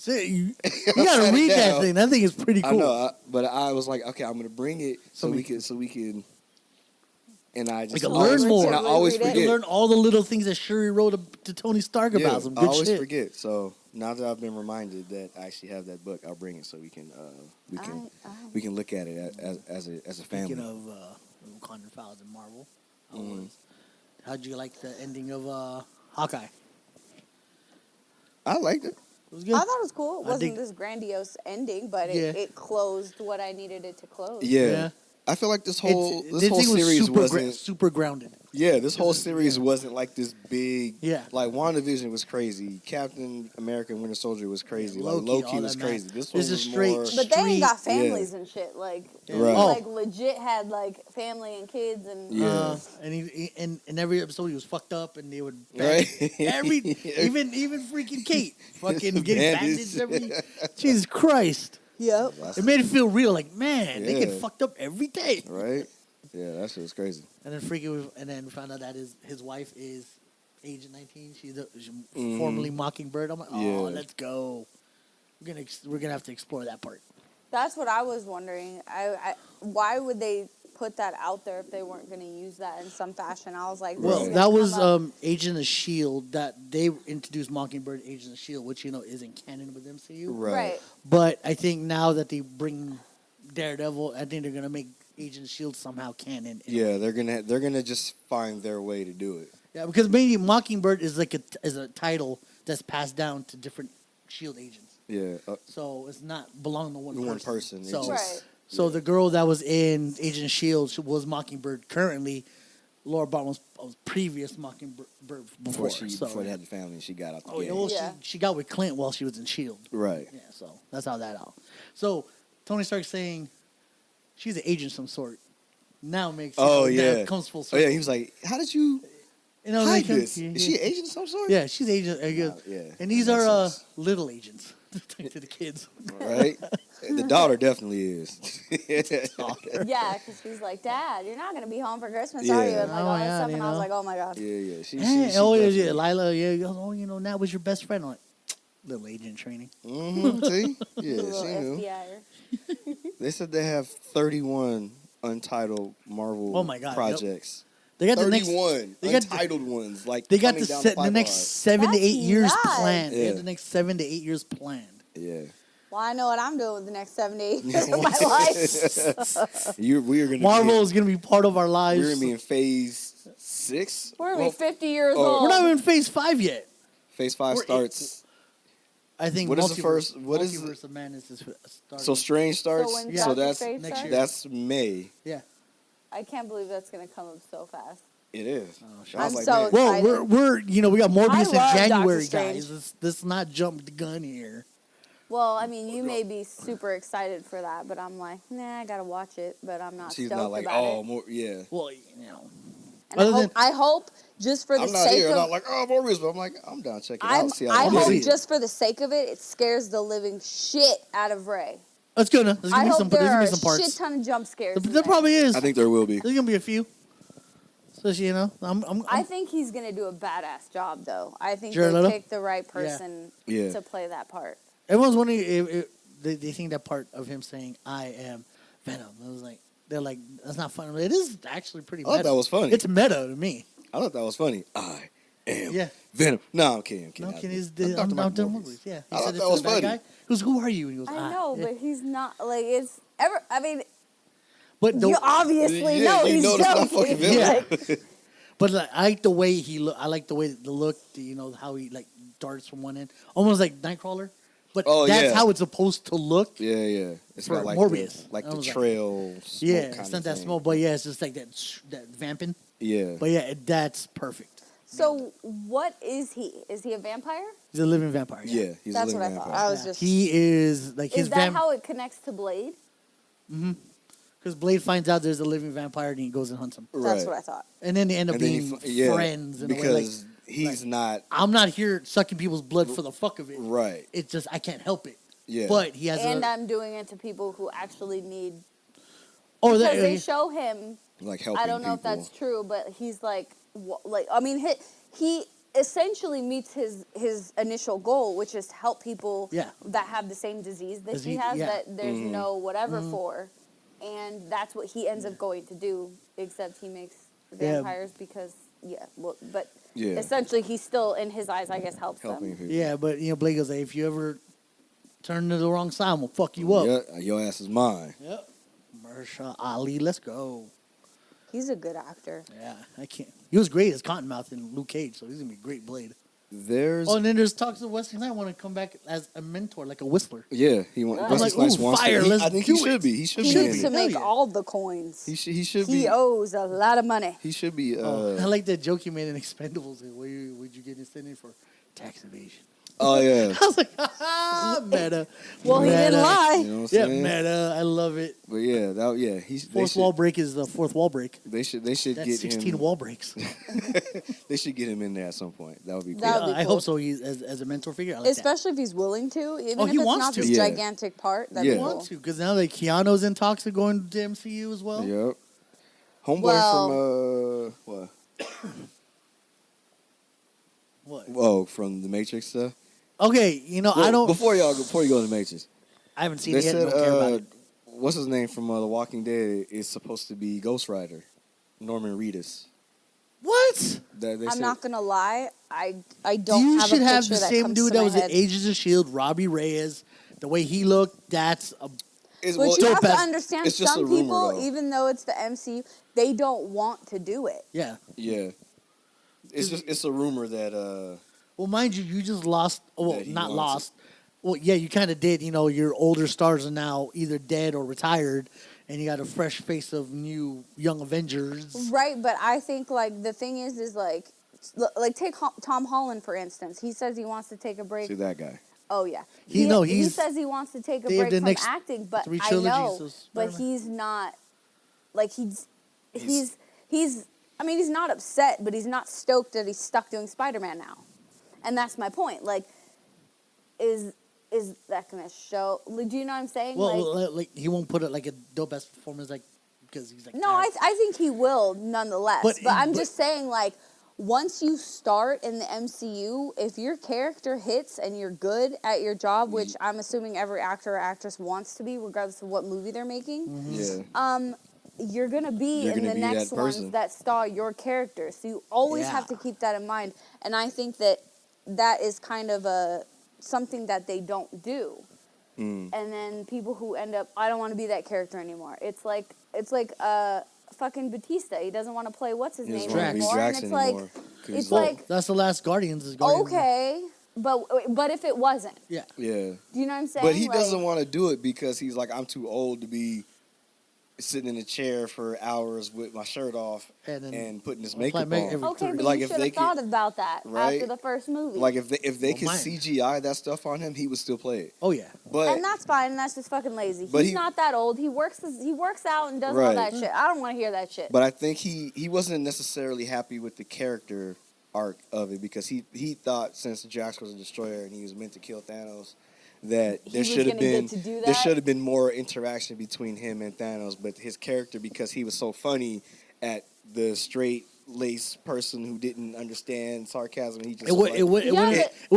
Speaker 2: You
Speaker 1: I
Speaker 2: gotta
Speaker 1: sat it
Speaker 2: read that
Speaker 1: down.
Speaker 2: thing. That thing is pretty cool.
Speaker 1: I know, but I was like, okay, I'm gonna bring it so
Speaker 2: So
Speaker 1: we
Speaker 2: we-
Speaker 1: can. And I just
Speaker 2: We can
Speaker 1: always-
Speaker 2: learn more.
Speaker 1: And I always
Speaker 3: Read it.
Speaker 2: You
Speaker 1: forget.
Speaker 2: learn all the little things that Shuri wrote to Tony Stark
Speaker 1: Yeah,
Speaker 2: about. Some
Speaker 1: I
Speaker 2: good
Speaker 1: always
Speaker 2: shit.
Speaker 1: forget. So now that I've been reminded that I actually have that book, I'll bring it so we can look at it as a family.
Speaker 2: Speaking of Wakanda Files and Marvel,
Speaker 1: Mhm.
Speaker 2: how'd you like the ending of Hawkeye?
Speaker 1: I liked it.
Speaker 2: It was good.
Speaker 3: I thought it was cool. It
Speaker 2: I
Speaker 3: wasn't
Speaker 2: dig-
Speaker 3: this grandiose ending, but
Speaker 2: Yeah.
Speaker 3: it closed what I needed it to close.
Speaker 1: Yeah. I feel like this whole
Speaker 2: This thing was
Speaker 1: series
Speaker 2: super
Speaker 1: wasn't.
Speaker 2: super grounded.
Speaker 1: Yeah, this whole series wasn't like this big.
Speaker 2: Yeah.
Speaker 1: Like WandaVision was crazy. Captain America and Winter Soldier was crazy.
Speaker 2: Yeah,
Speaker 1: like
Speaker 2: Loki,
Speaker 1: Loki
Speaker 2: all
Speaker 1: was
Speaker 2: that
Speaker 1: crazy.
Speaker 2: mad.
Speaker 1: This
Speaker 2: This
Speaker 1: one
Speaker 2: is
Speaker 1: was
Speaker 2: straight
Speaker 1: more.
Speaker 3: But they ain't got
Speaker 1: Yeah.
Speaker 3: families and shit. Like,
Speaker 1: Right.
Speaker 2: Oh.
Speaker 3: like legit had like family and kids and
Speaker 1: Yeah.
Speaker 2: And he in every episode he was fucked up, and they would bang
Speaker 1: Right.
Speaker 2: even freaking Kate fucking getting
Speaker 1: Bandaged.
Speaker 2: bandaged every. Jesus Christ!
Speaker 3: Yep.
Speaker 2: It made it feel real. Like man, they
Speaker 1: Yeah.
Speaker 2: get fucked up every day.
Speaker 1: Right. Yeah, that shit was crazy.
Speaker 2: And then we found out that his wife is Agent 19. She's
Speaker 1: Mhm.
Speaker 2: formerly Mockingbird. I'm like, oh,
Speaker 1: Yeah.
Speaker 2: let's go. We're gonna have to explore that part.
Speaker 3: That's what I was wondering. Why would they put that out there if they weren't going to use that in some fashion? I was like, this
Speaker 2: Well,
Speaker 3: is gonna
Speaker 2: that was
Speaker 3: come up.
Speaker 2: Agent of Shield that they introduced Mockingbird, Agent of Shield, which isn't canon with MCU.
Speaker 3: Right.
Speaker 2: But I think now that they bring Daredevil, I think they're gonna make Agent of Shield somehow canon.
Speaker 1: Yeah, they're gonna just find their way to do it.
Speaker 2: Yeah, because maybe Mockingbird is like a title that's passed down to different Shield agents.
Speaker 1: Yeah.
Speaker 2: So it's not belong to one
Speaker 1: One
Speaker 2: person.
Speaker 1: person, it's
Speaker 2: So,
Speaker 1: just-
Speaker 3: Right.
Speaker 2: so the girl that was in Agent of Shield was Mockingbird currently. Laura Barton was previous Mockingbird before.
Speaker 1: Before they had the family, and she got out the
Speaker 2: Oh,
Speaker 1: game.
Speaker 2: yeah, well,
Speaker 3: Yeah.
Speaker 2: she got with Clint while she was in Shield.
Speaker 1: Right.
Speaker 2: Yeah, so that's how that out. So Tony Stark saying she's an agent of some sort now makes
Speaker 1: Oh
Speaker 2: now
Speaker 1: yeah.
Speaker 2: it comes full
Speaker 1: Oh
Speaker 2: circle.
Speaker 1: yeah. He was like, "How did you
Speaker 2: Like,
Speaker 1: hide this? Is she an agent of some sort?"
Speaker 2: Yeah, she's agent.
Speaker 1: Yeah.
Speaker 2: And these
Speaker 1: that makes
Speaker 2: are
Speaker 1: sense.
Speaker 2: little agents to the kids.
Speaker 1: Right. The daughter definitely is.
Speaker 3: Yeah, because she's like, Dad, you're not going to be home for Christmas,
Speaker 1: Yeah.
Speaker 3: are you? And like
Speaker 2: Oh
Speaker 3: all
Speaker 2: my
Speaker 3: that
Speaker 2: God,
Speaker 3: stuff.
Speaker 2: you
Speaker 3: And I was
Speaker 2: know.
Speaker 3: like, oh my God.
Speaker 1: Yeah. She
Speaker 2: Oh yeah,
Speaker 1: definitely-
Speaker 2: Lila. Yeah, Nat was your best friend. I'm like, little agent training.
Speaker 1: Mhm, see? Yeah,
Speaker 3: Little
Speaker 1: she knew.
Speaker 3: FBI.
Speaker 1: They said they have 31 untitled Marvel
Speaker 2: Oh my God, yep.
Speaker 1: projects.
Speaker 2: They got the next.
Speaker 1: 31
Speaker 2: they got the-
Speaker 1: untitled ones. Like
Speaker 2: They got
Speaker 1: coming
Speaker 2: the
Speaker 1: down
Speaker 2: the next
Speaker 1: pipeline.
Speaker 2: 7 to
Speaker 3: That's
Speaker 2: 8 years
Speaker 3: nuts.
Speaker 2: planned. They
Speaker 1: Yeah.
Speaker 2: have the next 7 to 8 years planned.
Speaker 1: Yeah.
Speaker 3: Well, I know what I'm doing with the next 7 to 8 years of my life.
Speaker 1: We are gonna
Speaker 2: Marvel is gonna be part of our
Speaker 1: We're
Speaker 2: lives.
Speaker 1: gonna be in phase 6.
Speaker 3: We're going to be 50 years
Speaker 1: oh,
Speaker 3: old.
Speaker 2: We're not even in phase 5 yet.
Speaker 1: Phase 5
Speaker 2: we're-
Speaker 1: starts.
Speaker 2: I think
Speaker 1: What is the first? What is
Speaker 2: Multiverse of Madness is starting.
Speaker 1: so Strange starts?
Speaker 3: when
Speaker 2: Yeah.
Speaker 1: So
Speaker 3: Doctor
Speaker 1: that's
Speaker 3: Strange
Speaker 2: next
Speaker 3: starts?
Speaker 2: year.
Speaker 1: that's May.
Speaker 2: Yeah.
Speaker 3: I can't believe that's gonna come up so fast.
Speaker 1: It is.
Speaker 2: shit.
Speaker 1: I was
Speaker 3: I'm
Speaker 1: like,
Speaker 3: so
Speaker 1: man,
Speaker 3: excited.
Speaker 2: Well, we're we got Morbius in
Speaker 3: love Doctor
Speaker 2: January,
Speaker 3: Strange.
Speaker 2: guys. Let's not jump the gun here.
Speaker 3: Well, I mean, you may be super excited for that, but I'm like, nah, I gotta watch it, but I'm not
Speaker 1: she's
Speaker 3: stoked
Speaker 1: not like,
Speaker 3: about
Speaker 1: oh,
Speaker 3: it.
Speaker 1: more, yeah.
Speaker 2: Well,
Speaker 3: And
Speaker 2: other than-
Speaker 3: I hope just for the
Speaker 1: I'm not
Speaker 3: sake
Speaker 1: here,
Speaker 3: of
Speaker 1: not like, oh, Morbius, but I'm like, I'm down to check it
Speaker 3: I
Speaker 1: out. See how it
Speaker 2: wanna
Speaker 3: hope
Speaker 2: see
Speaker 1: is.
Speaker 2: it.
Speaker 3: just for the sake of it, it scares the living shit out of Ray.
Speaker 2: It's gonna. There's
Speaker 3: I
Speaker 2: gonna be
Speaker 3: hope
Speaker 2: some.
Speaker 3: there
Speaker 2: There's
Speaker 3: are
Speaker 2: gonna be
Speaker 3: a
Speaker 2: some parts.
Speaker 3: shit ton of jump scares. in
Speaker 2: There
Speaker 3: there.
Speaker 2: probably is.
Speaker 1: I think there will be.
Speaker 2: There's gonna be a few. Especially,
Speaker 3: I think he's gonna do a badass job, though. I think
Speaker 2: Jared
Speaker 3: they
Speaker 2: Leto?
Speaker 3: picked the right person
Speaker 1: Yeah.
Speaker 3: to play that part.
Speaker 2: everyone's wondering if they think that part of him saying "I am Venom." I was like, they're like, that's not funny. It is actually pretty.
Speaker 1: I thought
Speaker 2: Meta.
Speaker 1: that was funny.
Speaker 2: It's meta to me.
Speaker 1: I thought that was funny. I am
Speaker 2: Yeah.
Speaker 1: Venom. No, I'm kidding.
Speaker 2: No, kidding. He's
Speaker 1: I'm Dr.
Speaker 2: I'm
Speaker 1: Michael
Speaker 2: Dr.
Speaker 1: Morbius.
Speaker 2: Morbius. Yeah.
Speaker 1: I
Speaker 2: He
Speaker 1: thought
Speaker 2: said it
Speaker 1: that
Speaker 2: to
Speaker 1: was
Speaker 2: the bad
Speaker 1: funny.
Speaker 2: guy. He goes, "Who are you?" And he goes,
Speaker 3: I know,
Speaker 2: yeah.
Speaker 3: but he's not like it's ever. I mean,
Speaker 2: But
Speaker 3: you obviously know
Speaker 1: you
Speaker 3: he's
Speaker 1: know that's not
Speaker 3: joking.
Speaker 1: fucking Venom.
Speaker 2: Yeah. But like, I like the way he look. I like the way the look. How he like darts from one end, almost like Nightcrawler. But
Speaker 1: Oh,
Speaker 2: that's
Speaker 1: yeah.
Speaker 2: how it's supposed to look.
Speaker 1: Yeah. It's
Speaker 2: For
Speaker 1: got like
Speaker 2: Morbius.
Speaker 1: the, like
Speaker 2: I
Speaker 1: the
Speaker 2: was like-
Speaker 1: trail. Smoke
Speaker 2: Yeah,
Speaker 1: kind
Speaker 2: it's
Speaker 1: of
Speaker 2: not that
Speaker 1: thing.
Speaker 2: small, but yeah, it's just like that vamping.
Speaker 1: Yeah.
Speaker 2: But yeah, that's perfect.
Speaker 3: So what is he? Is he a vampire?
Speaker 2: He's a living vampire.
Speaker 1: Yeah, he's
Speaker 3: That's
Speaker 1: a
Speaker 3: what I
Speaker 1: living
Speaker 3: thought.
Speaker 1: vampire.
Speaker 3: I was just.
Speaker 2: He is like his
Speaker 3: Is that how it connects to Blade?
Speaker 2: because Blade finds out there's a living vampire and he goes and hunts him,
Speaker 3: That's
Speaker 1: Right.
Speaker 3: what I thought.
Speaker 2: and then they end up
Speaker 1: And then
Speaker 2: being
Speaker 1: yeah,
Speaker 2: friends. In a way. Like,
Speaker 1: because he's not
Speaker 2: I'm not here sucking people's blood for the fuck of it.
Speaker 1: right.
Speaker 2: It's just I can't help it.
Speaker 1: Yeah.
Speaker 2: But he has
Speaker 3: And
Speaker 2: a
Speaker 3: I'm doing it to people who actually need.
Speaker 2: oh
Speaker 3: Because
Speaker 2: that,
Speaker 3: they show him.
Speaker 1: Like helping
Speaker 3: I don't know if
Speaker 1: people.
Speaker 3: that's true, but he's like, I mean, he essentially meets his initial goal, which is to help people
Speaker 2: Yeah.
Speaker 3: that have the same disease that
Speaker 2: Does
Speaker 3: he
Speaker 2: he-
Speaker 3: has
Speaker 2: yeah.
Speaker 3: that there's
Speaker 1: Mm-hmm.
Speaker 3: no whatever for, and that's what he ends up going to do. Except he makes
Speaker 2: Yeah.
Speaker 3: vampires because but
Speaker 1: Yeah.
Speaker 3: essentially he still in his eyes I guess helps
Speaker 1: Helping
Speaker 3: them.
Speaker 1: people.
Speaker 2: yeah, but Blade goes, hey, if you ever turn to the wrong side, I'm gonna fuck you up.
Speaker 1: Yeah, your ass is mine.
Speaker 2: Yep. Mahershala Ali, let's go.
Speaker 3: He's a good actor.
Speaker 2: Yeah, I can't. He was great as Cottonmouth in Luke Cage, so he's gonna be a great Blade.
Speaker 1: There's
Speaker 2: Oh, and then there's talks of Wesley Snipes want to come back as a mentor, like a whistler.
Speaker 1: yeah, he wants.
Speaker 3: I'm
Speaker 1: Wesley
Speaker 2: like,
Speaker 1: Snipes
Speaker 2: ooh,
Speaker 1: wants
Speaker 2: fire,
Speaker 1: to.
Speaker 2: let's
Speaker 1: I think
Speaker 2: do
Speaker 1: he should
Speaker 2: it.
Speaker 1: be. He should
Speaker 3: He
Speaker 1: be.
Speaker 3: needs
Speaker 1: in
Speaker 3: to
Speaker 1: it.
Speaker 2: Hell
Speaker 3: make
Speaker 2: yeah.
Speaker 3: all the coins.
Speaker 1: He should
Speaker 3: He
Speaker 1: be.
Speaker 3: owes a lot of money.
Speaker 1: He should be.
Speaker 2: I like that joke you made in Expendables. Like, would you get extended for tax evasion?
Speaker 1: Oh yeah.
Speaker 2: I was like, meta.
Speaker 3: Well, he didn't
Speaker 2: Meta.
Speaker 3: lie.
Speaker 1: You know what I'm
Speaker 2: Yeah,
Speaker 1: saying?
Speaker 2: meta. I love it.
Speaker 1: But yeah, he's they
Speaker 2: Fourth wall break is the fourth wall break.
Speaker 1: They should
Speaker 2: That's
Speaker 1: get
Speaker 2: 16
Speaker 1: him.
Speaker 2: wall breaks.
Speaker 1: They should get him in there at some point. That would be cool.
Speaker 3: That would be
Speaker 2: I
Speaker 3: cool.
Speaker 2: hope so. He's as a mentor figure. I like that.
Speaker 3: Especially if he's willing to, even
Speaker 2: Oh,
Speaker 3: if
Speaker 2: he
Speaker 3: it's
Speaker 2: wants
Speaker 3: not
Speaker 2: to.
Speaker 3: this
Speaker 1: Yeah.
Speaker 3: gigantic part. That'd
Speaker 1: Yeah.
Speaker 3: be
Speaker 2: I
Speaker 3: cool.
Speaker 2: want to because now like Keanu's in talks of going to MCU as well.
Speaker 1: Yep. Homeboy
Speaker 3: Well-
Speaker 1: from what?
Speaker 2: What?
Speaker 1: Oh, from the Matrix stuff.
Speaker 2: Okay,
Speaker 1: Well,
Speaker 2: I don't.
Speaker 1: Before you go to the Matrix,
Speaker 2: I haven't seen
Speaker 1: they
Speaker 2: it yet.
Speaker 1: said
Speaker 2: Don't care about it.
Speaker 1: what's his name from The Walking Dead is supposed to be Ghost Rider, Norman Reedus.
Speaker 2: What?
Speaker 1: That they
Speaker 3: I'm
Speaker 1: said,
Speaker 3: not gonna lie. I don't
Speaker 2: You
Speaker 3: have
Speaker 2: should
Speaker 3: a
Speaker 2: have
Speaker 3: picture
Speaker 2: the
Speaker 3: that
Speaker 2: same
Speaker 3: comes
Speaker 2: dude
Speaker 3: to
Speaker 2: that
Speaker 3: my
Speaker 2: was
Speaker 3: head.
Speaker 2: in Agents of Shield, Robbie Reyes. The way he looked, that's a
Speaker 1: It's,
Speaker 3: But
Speaker 1: well,
Speaker 3: you
Speaker 2: dope
Speaker 3: have to
Speaker 2: ass-
Speaker 3: understand,
Speaker 1: it's just
Speaker 3: some
Speaker 1: a rumor,
Speaker 3: people,
Speaker 1: though.
Speaker 3: even though it's the MCU, they don't want to do it.
Speaker 2: yeah.
Speaker 1: yeah. It's a rumor that
Speaker 2: Well, mind you, you just lost. Well,
Speaker 1: That he
Speaker 2: not
Speaker 1: wants
Speaker 2: lost. Well, yeah, you kind of did. Your older stars are now either dead or retired, and you got a fresh face of new young Avengers.
Speaker 3: Right, but I think like the thing is like take Tom Holland for instance. He says he wants to take a break.
Speaker 1: see that guy.
Speaker 3: Oh yeah,
Speaker 2: He
Speaker 3: says he wants to take a
Speaker 2: they have
Speaker 3: break
Speaker 2: the
Speaker 3: from
Speaker 2: next
Speaker 3: acting, but
Speaker 2: 3
Speaker 3: I
Speaker 2: trilogies
Speaker 3: know,
Speaker 2: of
Speaker 3: but
Speaker 2: Spider-Man.
Speaker 3: he's not like he's I mean he's not upset, but he's not stoked that he's stuck doing Spider-Man now, and that's my point. Like, is that gonna show? Do you know what I'm saying?
Speaker 2: Well, like he won't put it like a dope ass performance, like because he's like.
Speaker 3: No,
Speaker 2: tired.
Speaker 3: I think he will nonetheless.
Speaker 2: But-
Speaker 3: But, I'm
Speaker 2: but-
Speaker 3: just saying, like, once you start in the MCU, if your character hits and you're good at your job, which I'm assuming every actor or actress wants to be, regardless of what movie they're making,
Speaker 1: Yeah.
Speaker 3: you're gonna be
Speaker 1: You're
Speaker 3: in
Speaker 1: gonna
Speaker 3: the
Speaker 1: be
Speaker 3: next
Speaker 1: that
Speaker 3: ones
Speaker 1: person.
Speaker 3: that star your character. So you always
Speaker 2: Yeah.
Speaker 3: have to keep that in mind. And I think that is kind of something that they don't do. And then people who end up, I don't want to be that character anymore. It's like fucking Batista. He doesn't want to play what's his
Speaker 1: He
Speaker 3: name
Speaker 1: doesn't wanna be
Speaker 3: anymore.
Speaker 1: Drax
Speaker 3: And it's
Speaker 1: anymore,
Speaker 3: like
Speaker 1: 'cause
Speaker 3: it's
Speaker 1: he's
Speaker 2: Well,
Speaker 3: like
Speaker 2: that's the last Guardians. Is Guardians.
Speaker 3: okay, But if it wasn't,
Speaker 2: Yeah.
Speaker 1: Yeah.
Speaker 3: do you know what I'm saying?
Speaker 1: But he
Speaker 3: Like,
Speaker 1: doesn't want to do it because he's like, I'm too old to be sitting in a chair for hours with my shirt off and putting this makeup on.
Speaker 3: Okay, but
Speaker 1: Like,
Speaker 3: you
Speaker 1: if
Speaker 3: should
Speaker 1: they
Speaker 3: have thought about that
Speaker 1: right?
Speaker 3: after the first movie.
Speaker 1: Like if they
Speaker 2: Well,
Speaker 1: could CGI that stuff on him, he would still play it.
Speaker 2: Oh yeah.
Speaker 1: But
Speaker 3: and that's fine. And that's just fucking lazy.
Speaker 1: But
Speaker 3: He's not that old. He works out and does all that shit. I don't want to hear that shit.
Speaker 1: But I think he wasn't necessarily happy with the character arc of it because he thought since Drax was a destroyer and he was meant to kill Thanos that there should have been more interaction between him and Thanos. But his character, because he was so funny at the straight laced person who didn't understand sarcasm, he just
Speaker 2: it would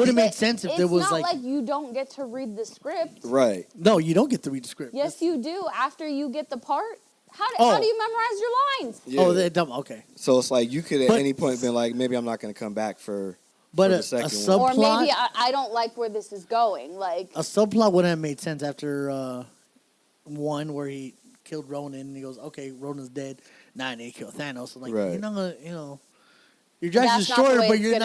Speaker 2: have made sense if there was
Speaker 3: like you don't get to read the script.
Speaker 1: Right.
Speaker 2: No, you don't get to read the script.
Speaker 3: Yes, you do. After you get the part. How do you memorize your lines?
Speaker 1: Yeah.
Speaker 2: Oh, they're dumb. Okay.
Speaker 1: So it's like you could at any point been like, maybe I'm not going to come back for the second
Speaker 2: subplot,
Speaker 1: one.
Speaker 3: Or maybe I don't like where this is going. Like
Speaker 2: a subplot would have made sense after one where he killed Ronan and he goes, okay, Ronan's dead. Now I need to kill Thanos. I'm like, you're not gonna, you're Drax Destroyer, but you're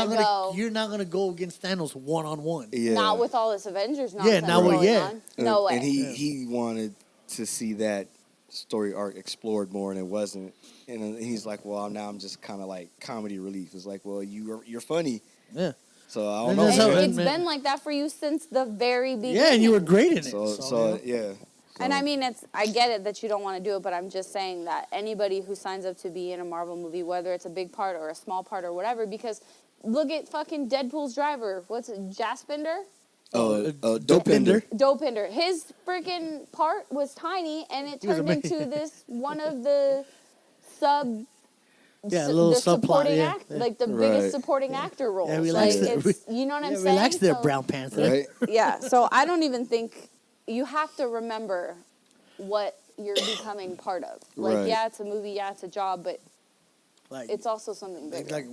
Speaker 2: not gonna go against Thanos one-on-one.
Speaker 1: Yeah.
Speaker 3: Not with all this Avengers nonsense on. No way.
Speaker 1: And he wanted to see that story arc explored more, and it wasn't. And he's like, well, now I'm just kind of like comedy relief. It's like, well, you're funny.
Speaker 2: Yeah.
Speaker 1: So I don't know.
Speaker 3: It's been like that for you since the very beginning.
Speaker 2: Yeah, and you were great in it.
Speaker 1: So yeah.
Speaker 3: And I mean, I get it that you don't want to do it, but I'm just saying that anybody who signs up to be in a Marvel movie, whether it's a big part or a small part or whatever, because look at fucking Deadpool's driver. What's it, Jaspinder?
Speaker 2: Dopinder.
Speaker 3: Dopinder. His freaking part was tiny, and it turned into this one of the supporting act, like the biggest supporting actor roles.
Speaker 2: Yeah,
Speaker 3: you know what I'm saying?
Speaker 2: Relax there, Brown Panther.
Speaker 1: Right?
Speaker 3: Yeah. So I don't even think you have to remember what you're becoming part of. Like, yeah, it's a movie, yeah, it's a job, but it's also something bigger.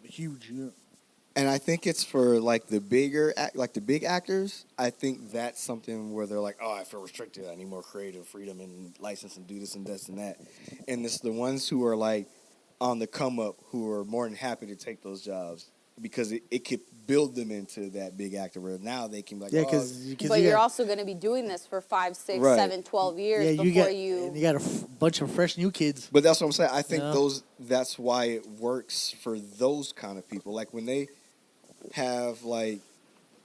Speaker 2: Huge. Yeah.
Speaker 1: And I think it's for like the big actors. I think that's something where they're like, oh, I feel restricted. I need more creative freedom and license and do this and this and that. And it's the ones who are like on the come up who are more than happy to take those jobs because it could build them into that big actor where now they can be like,
Speaker 3: but you're also going to be doing this for 5, 6, 7, 12 years before you
Speaker 2: got a bunch of fresh new kids.
Speaker 1: But that's what I'm saying. I think that's why it works for those kind of people. Like when they have like,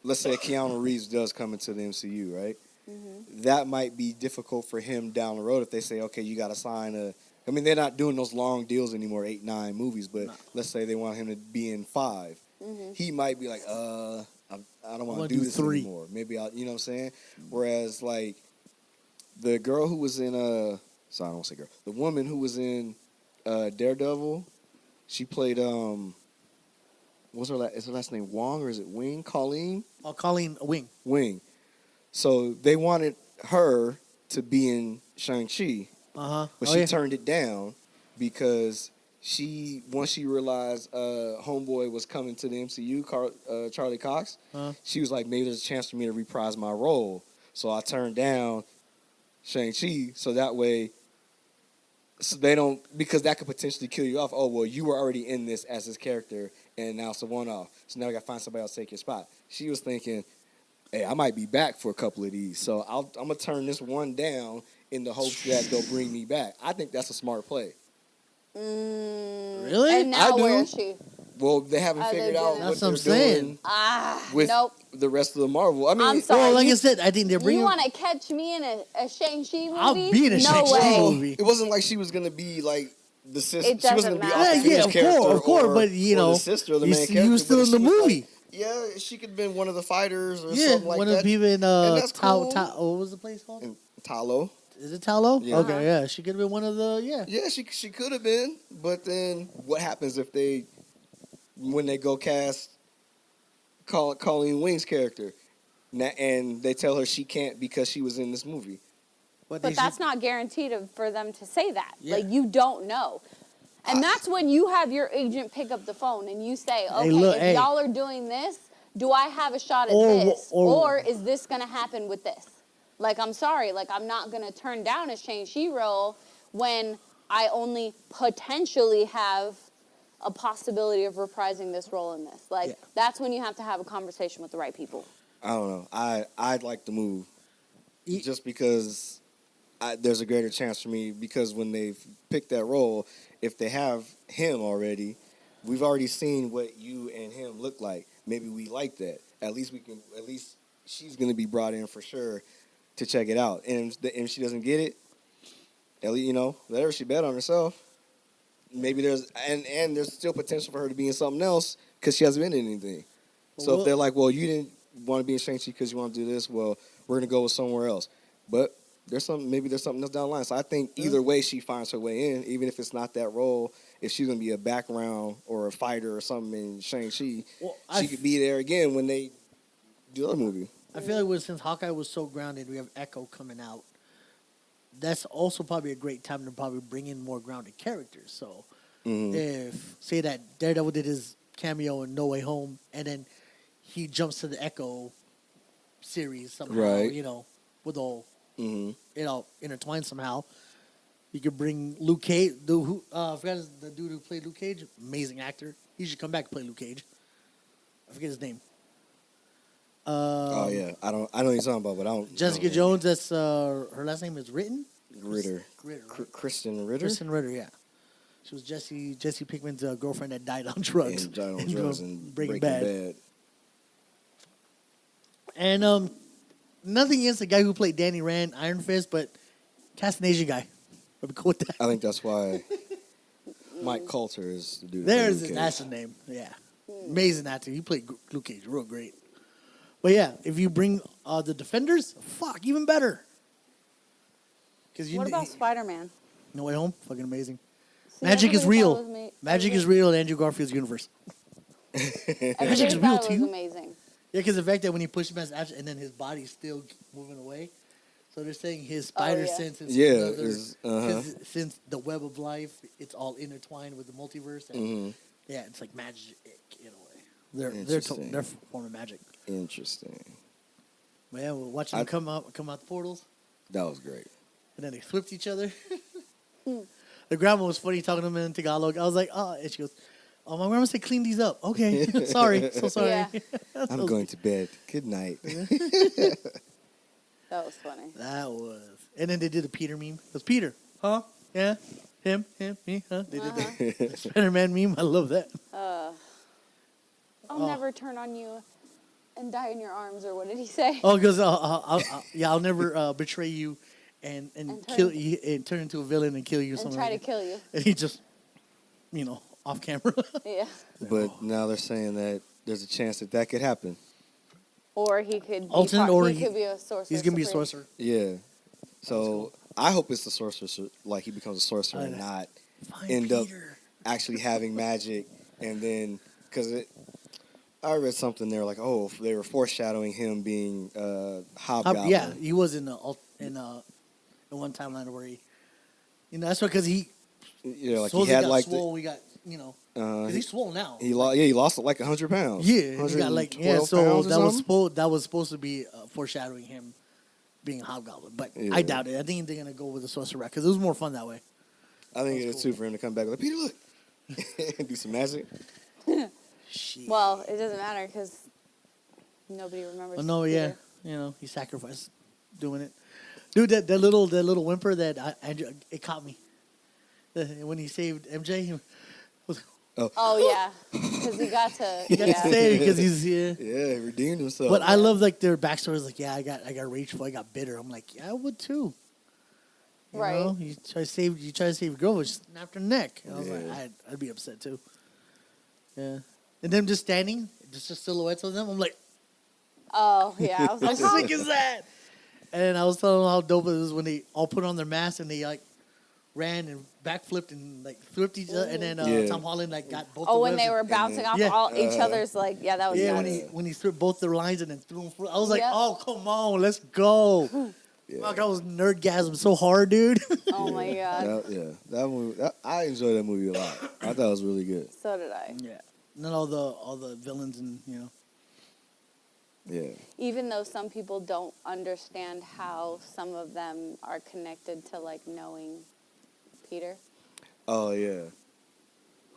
Speaker 1: let's say Keanu Reeves does come into the MCU, right? Mm-hmm. That might be difficult for him down the road if they say, okay, you got to sign I mean, they're not doing those long deals anymore, 8, 9 movies, but let's say they want him to be in 5. Mm-hmm. He might be like, I don't want to do this 3 anymore. Maybe I'll, you know what I'm saying? Whereas like the girl who was in the woman who was in Daredevil, she played what's her last name? Wong or is it Wing? Colleen?
Speaker 2: Oh, Colleen Wing.
Speaker 1: Wing. So they wanted her to be in Shang-Chi. But she turned it down because once she realized Homeboy was coming to the MCU, Charlie Cox, she was like, maybe there's a chance for me to reprise my role. So I turned down Shang-Chi so that way they don't, because that could potentially kill you off. Oh, well, you were already in this as this character and now it's a one-off. So now I got to find somebody else to take your spot. She was thinking, hey, I might be back for a couple of these. So I'm going to turn this one down in the hopes that they'll bring me back. I think that's a smart play.
Speaker 2: Really?
Speaker 3: And now where is she?
Speaker 1: Well, they haven't figured out what they're doing with the rest of the Marvel. I mean,
Speaker 3: I'm sorry.
Speaker 2: Well, like I said, I think they're bringing.
Speaker 3: You want to catch me in a Shang-Chi movie?
Speaker 2: I'll be in a Shang-Chi movie.
Speaker 1: It wasn't like she was going to be like the sister.
Speaker 3: It doesn't matter.
Speaker 2: Yeah, of course, but
Speaker 1: the sister or the main character.
Speaker 2: You were still in the movie.
Speaker 1: Yeah, she could have been one of the fighters or something like that.
Speaker 2: One of the people in what was the place called?
Speaker 1: In Talo.
Speaker 2: Is it Talo?
Speaker 1: Yeah.
Speaker 2: Okay, yeah. She could have been one of the
Speaker 1: Yeah, she could have been, but then what happens if when they go cast Colleen Wing's character, and they tell her she can't because she was in this movie?
Speaker 3: But that's not guaranteed for them to say that. Yeah. Like, you don't know. And that's when you have your agent pick up the phone and you say, okay, if y'all are doing this, do I have a shot at this? Or is this going to happen with this? Like, I'm sorry. Like, I'm not going to turn down a Shang-Chi role when I only potentially have a possibility of reprising this role in this. Like, that's when you have to have a conversation with the right people.
Speaker 1: I don't know. I'd like to move just because there's a greater chance for me, because when they've picked that role, if they have him already, we've already seen what you and him look like. Maybe we like that. At least she's going to be brought in for sure to check it out. And if she doesn't get it, at least, let her, she bet on herself. Maybe there's still potential for her to be in something else because she hasn't been in anything. So if they're like, well, you didn't want to be in Shang-Chi because you want to do this, well, we're going to go with somewhere else. But maybe there's something else down the line. So I think either way she finds her way in, even if it's not that role, if she's going to be a background or a fighter or something in Shang-Chi, she could be there again when they do the other movie.
Speaker 2: I feel like since Hawkeye was so grounded, we have Echo coming out. That's also probably a great time to probably bring in more grounded characters. So if, say that Daredevil did his cameo in No Way Home, and then he jumps to the Echo series somehow,
Speaker 1: right.
Speaker 2: with all, intertwined somehow. You could bring Luke Cage. I forgot the dude who played Luke Cage. Amazing actor. He should come back and play Luke Cage. I forget his name.
Speaker 1: Oh yeah, I know what you're talking about, but I don't.
Speaker 2: Jessica Jones. That's her last name is
Speaker 1: Ritter.
Speaker 2: Right?
Speaker 1: Kristen Ritter.
Speaker 2: Kristen Ritter. Yeah, she was Jesse Pinkman's girlfriend that died on drugs.
Speaker 1: And died on drugs and Breaking Bad.
Speaker 2: And nothing against the guy who played Danny Rand, Iron Fist, but cast an Asian guy. I'd be cool with that.
Speaker 1: I think that's why Mike Coulter is the dude.
Speaker 2: That's his name. Yeah, amazing actor. He played Luke Cage real great. But yeah, if you bring the Defenders, even better.
Speaker 3: What about Spider-Man?
Speaker 2: No Way Home, fucking amazing.
Speaker 3: See,
Speaker 2: Magic is real.
Speaker 3: Magic
Speaker 2: is real in Andrew Garfield's universe.
Speaker 3: Magic is real too. Amazing.
Speaker 2: Yeah, because the fact that when he pushed him as and then his body's still moving away. So they're saying his spider sense is since the web of life, it's all intertwined with the multiverse. And yeah, it's like magic in a way. They're form of magic.
Speaker 1: Interesting.
Speaker 2: But yeah, we're watching them come out the portals.
Speaker 1: That was great.
Speaker 2: And then they flipped each other. The grandma was funny talking to him in Tagalog. I was like, and she goes, my grandma said clean these up. Okay, sorry, so sorry.
Speaker 3: Yeah.
Speaker 1: I'm going to bed. Good night.
Speaker 3: That was funny.
Speaker 2: That was. And then they did the Peter meme. It was Peter, huh? Yeah, him, me, huh? They did the Spider-Man meme. I love that.
Speaker 3: I'll never turn on you and die in your arms, or what did he say?
Speaker 2: Oh, because I'll never betray you and kill you and turn into a villain and kill you.
Speaker 3: And try to kill you.
Speaker 2: And he just, off camera.
Speaker 3: Yeah.
Speaker 1: But now they're saying that there's a chance that could happen.
Speaker 3: Or he could be he could be a sorcerer.
Speaker 2: He's gonna be a sorcerer.
Speaker 1: Yeah. So I hope it's the sorcerer, like he becomes a sorcerer and not end up actually having magic, and then because I read something there like, they were foreshadowing him being Hobgoblin.
Speaker 2: Yeah, he was in one timeline where he, that's because he.
Speaker 1: Yeah, like he had like
Speaker 2: swole. We got because he's swole now.
Speaker 1: He lost like 100 pounds.
Speaker 2: Yeah, he got like So that was supposed to be foreshadowing him being a Hobgoblin, but I doubt it. I think they're gonna go with the sorcerer because it was more fun that way.
Speaker 1: I think it is too for him to come back like, Peter, look, do some magic.
Speaker 3: Well, it doesn't matter because nobody remembers.
Speaker 2: Oh no, Peter. Yeah, he sacrificed doing it. Dude, that little whimper it caught me. When he saved MJ.
Speaker 3: Oh yeah, because he got to.
Speaker 2: He got to stay because he's
Speaker 1: Yeah, he redeemed himself.
Speaker 2: But I love like their backstories. Like, I got rageful. I got bitter. I'm like, I would too. You know? You try to save your girl, but she snapped her neck. And I was like, I'd be upset too. Yeah, and them just standing, just silhouettes of them. I'm like,
Speaker 3: oh yeah, I was like,
Speaker 2: how sick is that? And I was telling them how dope it was when they all put on their masks and they like ran and backflipped and like flipped each other, and then Tom Holland like got both.
Speaker 3: Oh, when they were bouncing off each other's like, that was nuts.
Speaker 2: when he threw both their lines and then threw them. I was like, oh come on, let's go. Fuck, I was nerdgasm so hard, dude.
Speaker 3: Oh my god.
Speaker 1: That movie. I enjoyed that movie a lot. I thought it was really good.
Speaker 3: So did I.
Speaker 2: Yeah, and then all the villains and
Speaker 1: Yeah.
Speaker 3: Even though some people don't understand how some of them are connected to like knowing Peter.
Speaker 1: Oh yeah.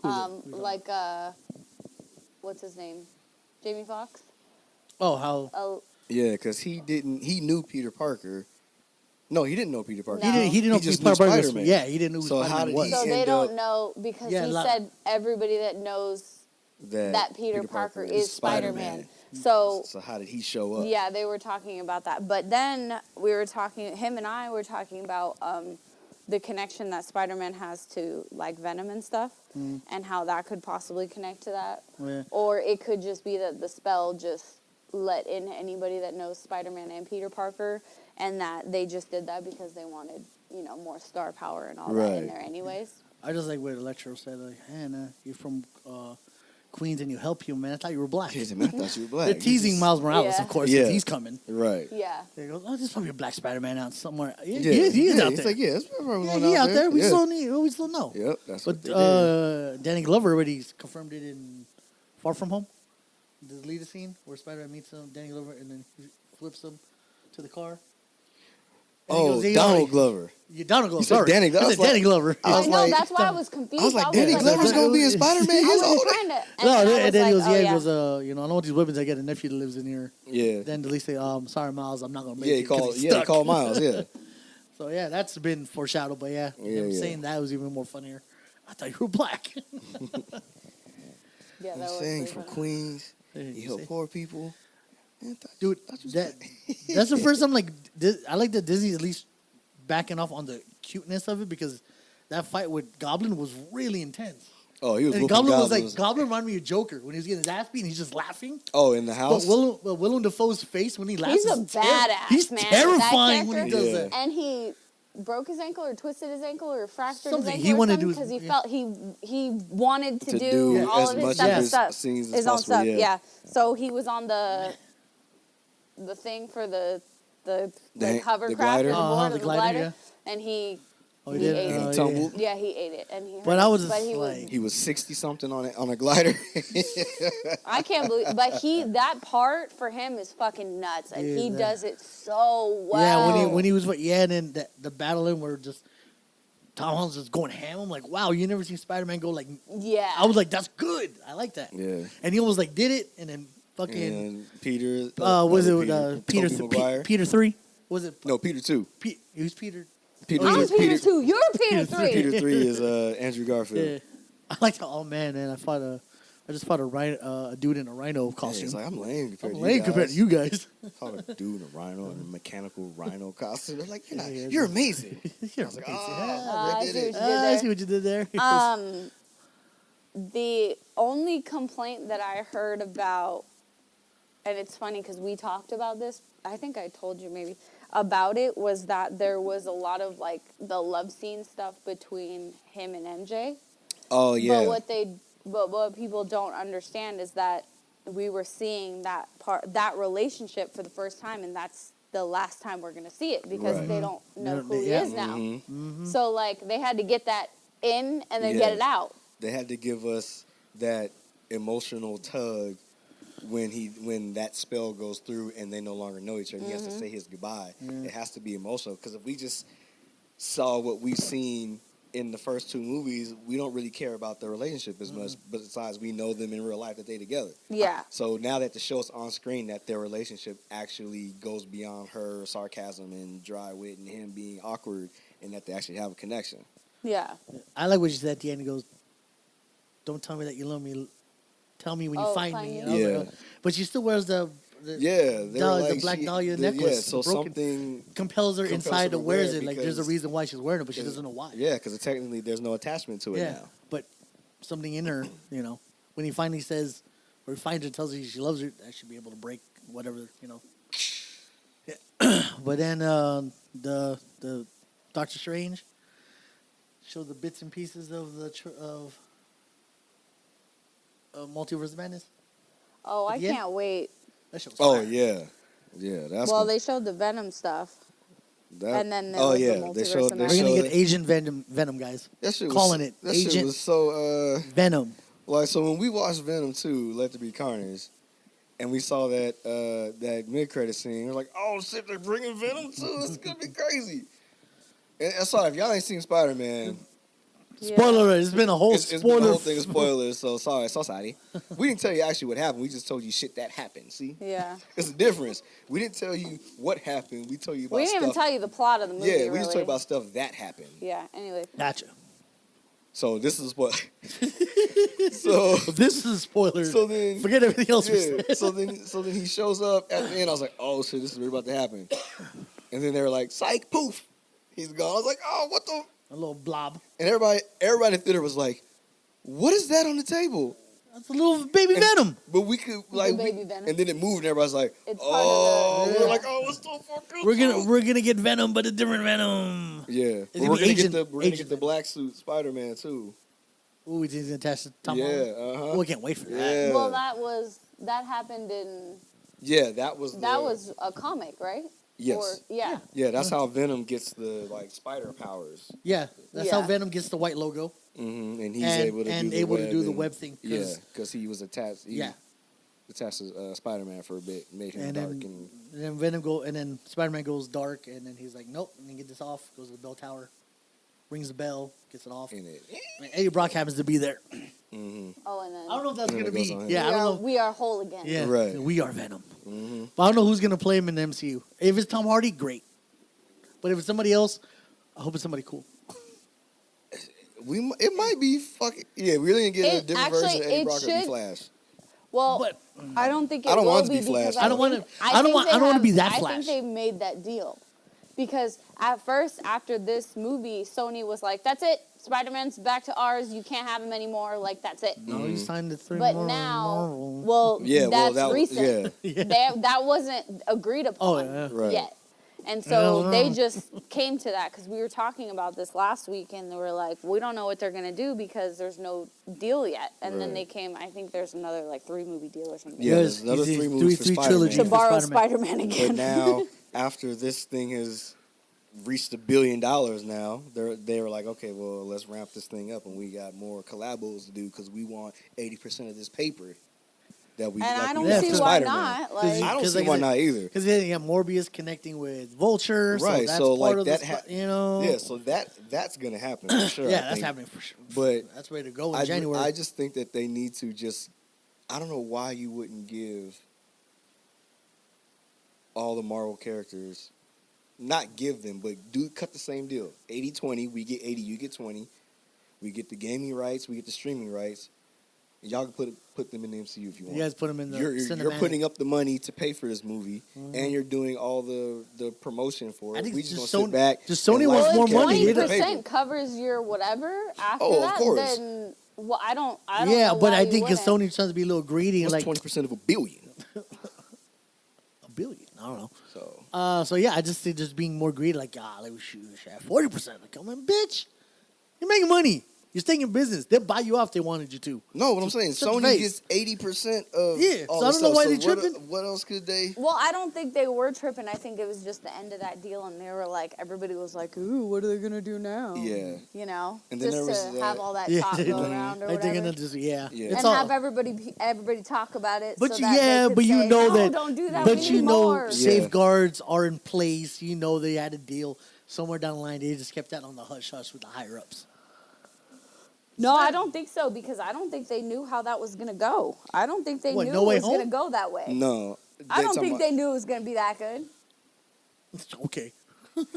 Speaker 3: Like what's his name? Jamie Foxx.
Speaker 2: Oh, how?
Speaker 1: Yeah, because he knew Peter Parker. No, he didn't know Peter Parker.
Speaker 3: No.
Speaker 2: He didn't know
Speaker 1: just
Speaker 2: Peter
Speaker 1: knew
Speaker 2: Parker.
Speaker 1: Spider-Man.
Speaker 2: Yeah, he didn't know who
Speaker 1: So how
Speaker 2: Spider-Man
Speaker 1: did
Speaker 2: was.
Speaker 1: he
Speaker 3: So they
Speaker 1: end
Speaker 3: don't
Speaker 1: up
Speaker 3: know because
Speaker 2: Yeah,
Speaker 3: he said everybody that knows that Peter Parker is Spider-Man. So
Speaker 1: how did he show up?
Speaker 3: Yeah, they were talking about that. But then him and I were talking about the connection that Spider-Man has to like Venom and stuff, and how that could possibly connect to that.
Speaker 2: Yeah.
Speaker 3: Or it could just be that the spell just let in anybody that knows Spider-Man and Peter Parker, and that they just did that because they wanted, more star power and all that in there anyways.
Speaker 2: I just like what Electro said, like, Hannah, you're from Queens and you help you, man. I thought you were black.
Speaker 1: I thought you were black.
Speaker 2: They're teasing Miles Morales, of course, since he's coming.
Speaker 1: Right.
Speaker 3: Yeah.
Speaker 2: They go, oh, there's probably a black Spider-Man out somewhere. Yeah,
Speaker 1: Yeah,
Speaker 2: he is out
Speaker 1: he's
Speaker 2: there.
Speaker 1: like, yeah, it's probably
Speaker 2: He out there. We
Speaker 1: Yeah.
Speaker 2: still know.
Speaker 1: Yep, that's
Speaker 2: But
Speaker 1: what they did.
Speaker 2: Danny Glover already confirmed it in Far From Home. The lead scene where Spider-Man meets Danny Glover and then he flips him to the car. And
Speaker 1: Donald Glover.
Speaker 2: Yeah, Donald Glover.
Speaker 1: You said
Speaker 2: Sorry.
Speaker 1: Danny Glover.
Speaker 2: I said Danny Glover.
Speaker 1: I was
Speaker 3: know,
Speaker 1: like,
Speaker 3: that's why I was confused.
Speaker 1: I was like, Danny Glover's going to be in Spider-Man.
Speaker 3: I
Speaker 1: He's
Speaker 3: was
Speaker 1: old.
Speaker 3: trying to.
Speaker 2: And then he goes,
Speaker 3: oh,
Speaker 2: he goes, I know what these weapons. I got a nephew that lives in here.
Speaker 1: Yeah.
Speaker 2: Then the least say, sorry, Miles, I'm not going to make
Speaker 1: Yeah,
Speaker 2: it.
Speaker 1: he called Miles, yeah.
Speaker 2: So, yeah, that's been foreshadowed. But, yeah, him saying that was even more funnier. I thought you were black.
Speaker 3: Yeah, that was
Speaker 1: saying
Speaker 3: pretty
Speaker 1: from
Speaker 3: funny.
Speaker 1: Queens, you help poor people.
Speaker 2: Dude, that's the first time, I like that Disney at least backing off on the cuteness of it, because that fight with Goblin was really intense.
Speaker 1: Oh, he was
Speaker 2: And
Speaker 1: whooping
Speaker 2: Goblin was
Speaker 1: goblins.
Speaker 2: like, Goblin reminded me of Joker when he was getting his ass beat and he's just laughing.
Speaker 1: Oh, in the house?
Speaker 2: But Willem Dafoe's face when he laughs
Speaker 3: He's a badass,
Speaker 2: he's
Speaker 3: man.
Speaker 2: terrifying
Speaker 3: that
Speaker 2: when he does that.
Speaker 3: And he broke his ankle or twisted his ankle or fractured
Speaker 2: Something.
Speaker 3: his
Speaker 2: He
Speaker 3: ankle
Speaker 2: wanted to do
Speaker 3: because
Speaker 2: his-
Speaker 3: he felt he wanted to do
Speaker 1: do
Speaker 3: all
Speaker 1: as
Speaker 3: of his
Speaker 1: much
Speaker 3: stuff,
Speaker 1: of
Speaker 3: his
Speaker 1: his
Speaker 3: stuff,
Speaker 1: scenes as
Speaker 3: his own
Speaker 1: possible,
Speaker 3: stuff.
Speaker 1: yeah.
Speaker 3: Yeah. So he was on the thing for the hovercraft
Speaker 1: glider?
Speaker 3: or the board
Speaker 2: the
Speaker 3: or the
Speaker 2: glider,
Speaker 3: glider, and he
Speaker 2: Oh, he
Speaker 3: he
Speaker 2: did?
Speaker 3: ate
Speaker 1: He
Speaker 3: it.
Speaker 1: tumbled.
Speaker 3: Yeah, he ate it, and he.
Speaker 2: But I was
Speaker 3: he
Speaker 2: like-
Speaker 1: He was 60-something on a glider.
Speaker 3: I can't believe, but that part for him is fucking nuts, and
Speaker 2: Yeah,
Speaker 3: he
Speaker 2: that-
Speaker 3: does it so well.
Speaker 2: Yeah, when he was and then the battling where just Tom Holland's just going ham. I'm like, wow, you never seen Spider-Man go like.
Speaker 3: Yeah.
Speaker 2: I was like, that's good. I like that.
Speaker 1: Yeah.
Speaker 2: And he almost like did it, and then fucking.
Speaker 1: And Peter.
Speaker 2: Was it Peter?
Speaker 1: Tobey Maguire?
Speaker 2: Peter 3? Was it?
Speaker 1: No, Peter 2.
Speaker 2: He was Peter.
Speaker 1: Peter
Speaker 3: I'm
Speaker 1: two-
Speaker 3: Peter 2. You're Peter 3.
Speaker 1: Peter 3 is Andrew Garfield.
Speaker 2: Yeah. I like that. Oh man, I just fought a dude in a rhino
Speaker 1: Yeah,
Speaker 2: costume.
Speaker 1: he's like, I'm lame compared
Speaker 2: I'm
Speaker 1: to
Speaker 2: lame
Speaker 1: you
Speaker 2: compared to you guys.
Speaker 1: Fought a dude in a rhino in a mechanical rhino costume. They're like,
Speaker 2: Yeah,
Speaker 1: you're amazing.
Speaker 2: You're
Speaker 1: I was like,
Speaker 2: amazing.
Speaker 1: oh,
Speaker 3: I
Speaker 1: they
Speaker 3: see
Speaker 1: did it.
Speaker 3: what you did
Speaker 2: I
Speaker 3: there.
Speaker 2: see what you did there.
Speaker 3: The only complaint that I heard about, and it's funny because we talked about this, I think I told you maybe, about it, was that there was a lot of like the love scene stuff between him and MJ.
Speaker 1: Oh, yeah.
Speaker 3: But what people don't understand is that we were seeing that relationship for the first time, and that's the last time we're gonna see it because
Speaker 1: Right.
Speaker 3: they don't know
Speaker 2: Yeah,
Speaker 3: who he
Speaker 2: yeah.
Speaker 3: is now.
Speaker 1: Mm-hmm.
Speaker 3: So like they had to get that in and then
Speaker 1: Yeah.
Speaker 3: get it out.
Speaker 1: They had to give us that emotional tug when that spell goes through and they no longer know each other. And he has to say his goodbye.
Speaker 2: Yeah.
Speaker 1: It has to be emotional, because if we just saw what we've seen in the first two movies, we don't really care about their relationship as much. But besides, we know them in real life that they together.
Speaker 3: Yeah.
Speaker 1: So now that the show's on screen, that their relationship actually goes beyond her sarcasm and dry wit and him being awkward, and that they actually have a connection.
Speaker 3: Yeah.
Speaker 2: I like what you said at the end. He goes, "Don't tell me that you love me. Tell me when you find me." And I was
Speaker 1: Yeah.
Speaker 2: like, but she still wears the
Speaker 1: Yeah, they were
Speaker 2: the Black Dahlia
Speaker 1: Yeah,
Speaker 2: necklace,
Speaker 1: so
Speaker 2: broken.
Speaker 1: something
Speaker 2: compels her inside to
Speaker 1: wear
Speaker 2: wear
Speaker 1: it
Speaker 2: it. Like there's a
Speaker 1: because-
Speaker 2: reason why she's wearing it, but she doesn't know why.
Speaker 1: Yeah, because technically there's no attachment to it
Speaker 2: Yeah,
Speaker 1: now.
Speaker 2: but something in her, when he finally says, or he finds her, tells her she loves her, that should be able to break whatever, Yeah. But then the Doctor Strange showed the bits and pieces of the Multiverse of Madness.
Speaker 3: Oh, I
Speaker 2: Yeah.
Speaker 3: can't wait.
Speaker 2: That show's
Speaker 1: Oh
Speaker 2: fire.
Speaker 1: yeah, that's
Speaker 3: Well,
Speaker 1: cool.
Speaker 3: they showed the Venom stuff.
Speaker 1: That,
Speaker 3: and then there
Speaker 1: oh
Speaker 3: was the
Speaker 1: yeah,
Speaker 3: Multiverse
Speaker 1: they
Speaker 3: of
Speaker 1: showed. They
Speaker 3: Madness.
Speaker 2: We're gonna
Speaker 1: showed
Speaker 2: get Agent Venom, guys.
Speaker 1: that shit was,
Speaker 2: calling it
Speaker 1: That shit
Speaker 2: Agent
Speaker 1: was so.
Speaker 2: Venom.
Speaker 1: Like, so when we watched Venom 2, Let There Be Carnage, and we saw that mid-credit scene, we're like, oh shit, they're bringing Venom 2. This is gonna be crazy. And I saw, if y'all ain't seen Spider-Man,
Speaker 2: Spoiler alert. It's been a whole
Speaker 1: It's been the
Speaker 2: spoiler.
Speaker 1: whole thing of spoilers, so sorry. We didn't tell you actually what happened. We just told you shit that happened. See?
Speaker 3: Yeah.
Speaker 1: It's a difference. We didn't tell you what happened. We told you about
Speaker 3: We didn't even
Speaker 1: stuff.
Speaker 3: tell you the plot of the movie.
Speaker 1: Yeah, we
Speaker 3: really.
Speaker 1: just told you about stuff that happened.
Speaker 3: Yeah. Anyway.
Speaker 2: Gotcha.
Speaker 1: So this is what. so
Speaker 2: This is spoilers.
Speaker 1: So then,
Speaker 2: forget everything else we
Speaker 1: yeah.
Speaker 2: said.
Speaker 1: So then he shows up at the end. I was like, oh shit, this is really about to happen. And then they were like, psych, poof, he's gone. I was like, oh, what the?
Speaker 2: A little blob.
Speaker 1: And everybody in the theater was like, what is that on the table?
Speaker 2: That's a little baby Venom.
Speaker 1: But we could like,
Speaker 3: baby Venom.
Speaker 1: and then it moved, and everybody's like,
Speaker 3: It's
Speaker 1: oh,
Speaker 3: part of the-
Speaker 1: we're
Speaker 3: yeah.
Speaker 1: like, oh, what's so fucking?
Speaker 2: We're gonna get Venom, but a different Venom.
Speaker 1: Yeah,
Speaker 2: It's
Speaker 1: but
Speaker 2: gonna
Speaker 1: we're
Speaker 2: be
Speaker 1: gonna
Speaker 2: Agent-
Speaker 1: get the
Speaker 2: Agent
Speaker 1: the black suit Spider-Man too.
Speaker 2: Ooh, he's gonna attach to Tom
Speaker 1: Yeah,
Speaker 2: Holland.
Speaker 1: uh-huh.
Speaker 2: Oh, we can't wait for that.
Speaker 1: Yeah.
Speaker 3: Well, that happened in.
Speaker 1: Yeah, that was
Speaker 3: A comic, right?
Speaker 1: yes.
Speaker 3: Or, yeah.
Speaker 1: Yeah, that's how Venom gets the like spider powers.
Speaker 2: Yeah, that's
Speaker 3: Yeah.
Speaker 2: how Venom gets the white logo.
Speaker 1: And he's
Speaker 2: And-
Speaker 1: able to
Speaker 2: and
Speaker 1: do the
Speaker 2: able to
Speaker 1: web
Speaker 2: do the
Speaker 1: and-
Speaker 2: web thing, 'cause-
Speaker 1: Yeah, because he was attached. He
Speaker 2: Yeah.
Speaker 1: attached to Spider-Man for a bit, made him
Speaker 2: And
Speaker 1: dark
Speaker 2: then, and then Venom and then Spider-Man goes dark, and then he's like, nope, and then get this off, goes to the bell tower, rings the bell, gets it off.
Speaker 1: in it.
Speaker 2: And Eddie Brock happens to be there.
Speaker 3: Oh, and then.
Speaker 2: I don't know if that's
Speaker 1: And
Speaker 2: gonna
Speaker 1: it goes
Speaker 2: be.
Speaker 1: on him.
Speaker 2: Yeah, I
Speaker 3: we,
Speaker 2: don't
Speaker 3: are,
Speaker 2: know.
Speaker 3: we are whole again.
Speaker 2: Yeah,
Speaker 1: Right.
Speaker 2: we are Venom.
Speaker 1: Mm-hmm.
Speaker 2: But I don't know who's gonna play him in the MCU. If it's Tom Hardy, great. But if it's somebody else, I hope it's somebody cool.
Speaker 1: It might be fucking. Yeah, we're gonna get a
Speaker 3: It-
Speaker 1: different
Speaker 3: actually,
Speaker 1: version of Eddie
Speaker 3: it
Speaker 1: Brock or be
Speaker 3: should-
Speaker 1: Flash.
Speaker 3: Well,
Speaker 2: But-
Speaker 3: I don't think it
Speaker 1: I don't
Speaker 3: will
Speaker 1: want it to
Speaker 3: be
Speaker 1: be Flash,
Speaker 3: because
Speaker 1: though.
Speaker 2: I don't want
Speaker 3: think-
Speaker 2: to. I don't
Speaker 3: think
Speaker 2: want.
Speaker 3: they
Speaker 2: I don't want to
Speaker 3: have-
Speaker 2: be that
Speaker 3: I
Speaker 2: Flash.
Speaker 3: think they made that deal because at first, after this movie, Sony was like, "That's it. Spider-Man's back to ours. You can't have him anymore. Like that's it."
Speaker 2: No, you signed the three
Speaker 3: But
Speaker 2: more.
Speaker 3: now,
Speaker 2: Marvel.
Speaker 3: well,
Speaker 1: Yeah,
Speaker 3: that's
Speaker 1: well, that
Speaker 3: recent.
Speaker 1: yeah,
Speaker 3: That wasn't agreed upon
Speaker 2: yeah.
Speaker 1: Right.
Speaker 3: yet. And so
Speaker 2: Yeah,
Speaker 3: they
Speaker 2: well.
Speaker 3: just came to that because we were talking about this last week and they were like, we don't know what they're going to do because there's no deal yet. And then
Speaker 1: Right.
Speaker 3: they came, I think there's another like 3-movie deal or something.
Speaker 1: Yeah,
Speaker 2: There's-
Speaker 1: there's another
Speaker 2: he's-
Speaker 1: 3 movies for
Speaker 2: three
Speaker 1: Spider-Man.
Speaker 2: trilogy
Speaker 3: To
Speaker 2: for
Speaker 3: borrow
Speaker 2: Spider-Man.
Speaker 3: Spider-Man
Speaker 1: But
Speaker 3: again.
Speaker 1: now, after this thing has reached $1 billion, now they were like, okay, well, let's ramp this thing up, and we got more collabos to do because we want 80% of this paper that we.
Speaker 3: And
Speaker 1: like
Speaker 3: I
Speaker 1: we
Speaker 3: don't
Speaker 2: Yeah,
Speaker 1: got
Speaker 3: see
Speaker 1: for
Speaker 3: why
Speaker 1: Spider-Man.
Speaker 3: not. Like,
Speaker 2: you-
Speaker 1: I don't
Speaker 2: 'Cause
Speaker 1: see
Speaker 2: like
Speaker 1: why
Speaker 2: I said-
Speaker 1: not either.
Speaker 2: Because then you got Morbius connecting with Vulture, so
Speaker 1: Right,
Speaker 2: that's
Speaker 1: so,
Speaker 2: part
Speaker 1: like,
Speaker 2: of
Speaker 1: that
Speaker 2: the, you know.
Speaker 1: Yeah, so that's gonna happen for sure.
Speaker 2: yeah,
Speaker 1: I
Speaker 2: that's
Speaker 1: think.
Speaker 2: happening for sure.
Speaker 1: But
Speaker 2: that's ready to go in
Speaker 1: I
Speaker 2: January.
Speaker 1: I just think that they need to just. I don't know why you wouldn't give all the Marvel characters, not give them, but cut the same deal. 80-20, we get 80, you get 20. We get the gaming rights, we get the streaming rights. Y'all can put them in the MCU if you want.
Speaker 2: you guys put them in the
Speaker 1: You're
Speaker 2: cinematic.
Speaker 1: putting up the money to pay for this movie, and you're doing all the promotion for
Speaker 2: I
Speaker 1: it.
Speaker 2: think
Speaker 1: We just
Speaker 2: just
Speaker 1: gonna
Speaker 2: Sony-
Speaker 1: sit back.
Speaker 2: just Sony
Speaker 1: and
Speaker 2: wants
Speaker 1: like
Speaker 2: more
Speaker 1: the
Speaker 2: money,
Speaker 1: characters
Speaker 2: they
Speaker 1: on
Speaker 3: if
Speaker 1: the
Speaker 3: 20%
Speaker 1: paper.
Speaker 3: covers your whatever after
Speaker 1: Oh, of
Speaker 3: that,
Speaker 1: course.
Speaker 3: then well, I don't
Speaker 2: Yeah,
Speaker 3: know
Speaker 2: but
Speaker 3: why
Speaker 2: I
Speaker 3: you
Speaker 2: think because
Speaker 3: wouldn't.
Speaker 2: Sony's trying to be a little greedy and
Speaker 1: What's
Speaker 2: like
Speaker 1: 20% of $1 billion?
Speaker 2: $1 billion. I don't know.
Speaker 1: So
Speaker 2: So yeah, I just think just being more greedy, like we should have 40%. Like, come on, bitch, you're making money. You're staying in business. They'll buy you off if they wanted you to.
Speaker 1: no, what I'm saying,
Speaker 2: shut the
Speaker 1: Sony
Speaker 2: face.
Speaker 1: gets 80% of
Speaker 2: Yeah,
Speaker 1: all
Speaker 2: so I
Speaker 1: this
Speaker 2: don't know
Speaker 1: stuff.
Speaker 2: why they
Speaker 1: what,
Speaker 2: tripping.
Speaker 1: What else could they?
Speaker 3: Well, I don't think they were tripping. I think it was just the end of that deal, and they were like, everybody was like, "Ooh, what are they gonna do now?"
Speaker 1: Yeah.
Speaker 3: You know,
Speaker 1: And then
Speaker 3: just
Speaker 1: there
Speaker 3: to
Speaker 1: was
Speaker 3: have
Speaker 1: that-
Speaker 3: all that
Speaker 2: Yeah,
Speaker 3: talk
Speaker 2: they
Speaker 3: go
Speaker 2: do.
Speaker 3: around or
Speaker 2: I think
Speaker 3: whatever.
Speaker 2: it'll just
Speaker 1: Yeah.
Speaker 2: It's
Speaker 3: And
Speaker 2: all,
Speaker 3: have everybody talk about it.
Speaker 2: But
Speaker 3: so that they could
Speaker 2: but you
Speaker 3: say,
Speaker 2: know
Speaker 3: no,
Speaker 2: that.
Speaker 3: don't do that.
Speaker 2: But
Speaker 3: we
Speaker 2: you
Speaker 3: need
Speaker 2: know,
Speaker 3: more.
Speaker 1: Yeah.
Speaker 2: safeguards are in place. You know, they had a deal somewhere down the line. They just kept that on the hush hush with the higher ups.
Speaker 3: No, I don't think so because I don't think they knew how that was gonna go. I don't think they
Speaker 2: What,
Speaker 3: knew
Speaker 2: No
Speaker 3: it
Speaker 2: Way
Speaker 3: was gonna
Speaker 2: Home?
Speaker 3: go that way.
Speaker 1: No.
Speaker 3: I don't
Speaker 1: talking
Speaker 3: think
Speaker 1: about-
Speaker 3: they knew it was gonna be that good.
Speaker 2: Okay.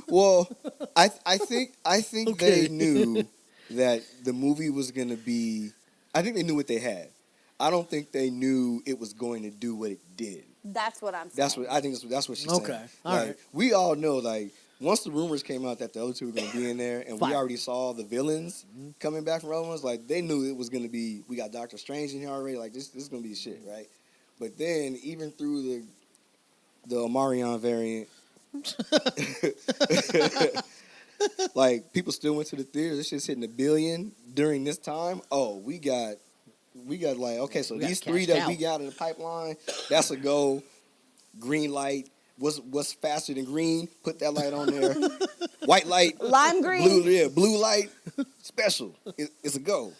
Speaker 1: Well, I think
Speaker 2: Okay.
Speaker 1: they knew that the movie was gonna be. I think they knew what they had. I don't think they knew it was going to do what it did.
Speaker 3: That's what I'm saying.
Speaker 1: That's what I think. That's what she's
Speaker 2: Okay.
Speaker 1: saying.
Speaker 2: All
Speaker 1: Like,
Speaker 2: right.
Speaker 1: we all know, like, once the rumors came out that the other two were going to be in there, and we
Speaker 2: Fire.
Speaker 1: already saw the villains coming back from other ones, like, they knew it was going to be. We got Doctor Strange in here already. Like, this is going to be the shit, right? But then, even through the Omarion variant, like, people still went to the theaters. This shit's hitting $1 billion during this time. Oh, we got like, okay, so
Speaker 2: We got
Speaker 1: these 3
Speaker 2: cashed
Speaker 1: that we
Speaker 2: out.
Speaker 1: got in the pipeline, that's a go. Green light. What's faster than green? Put that light on there. White light.
Speaker 3: Lime green.
Speaker 1: Blue light. Special. It's a go.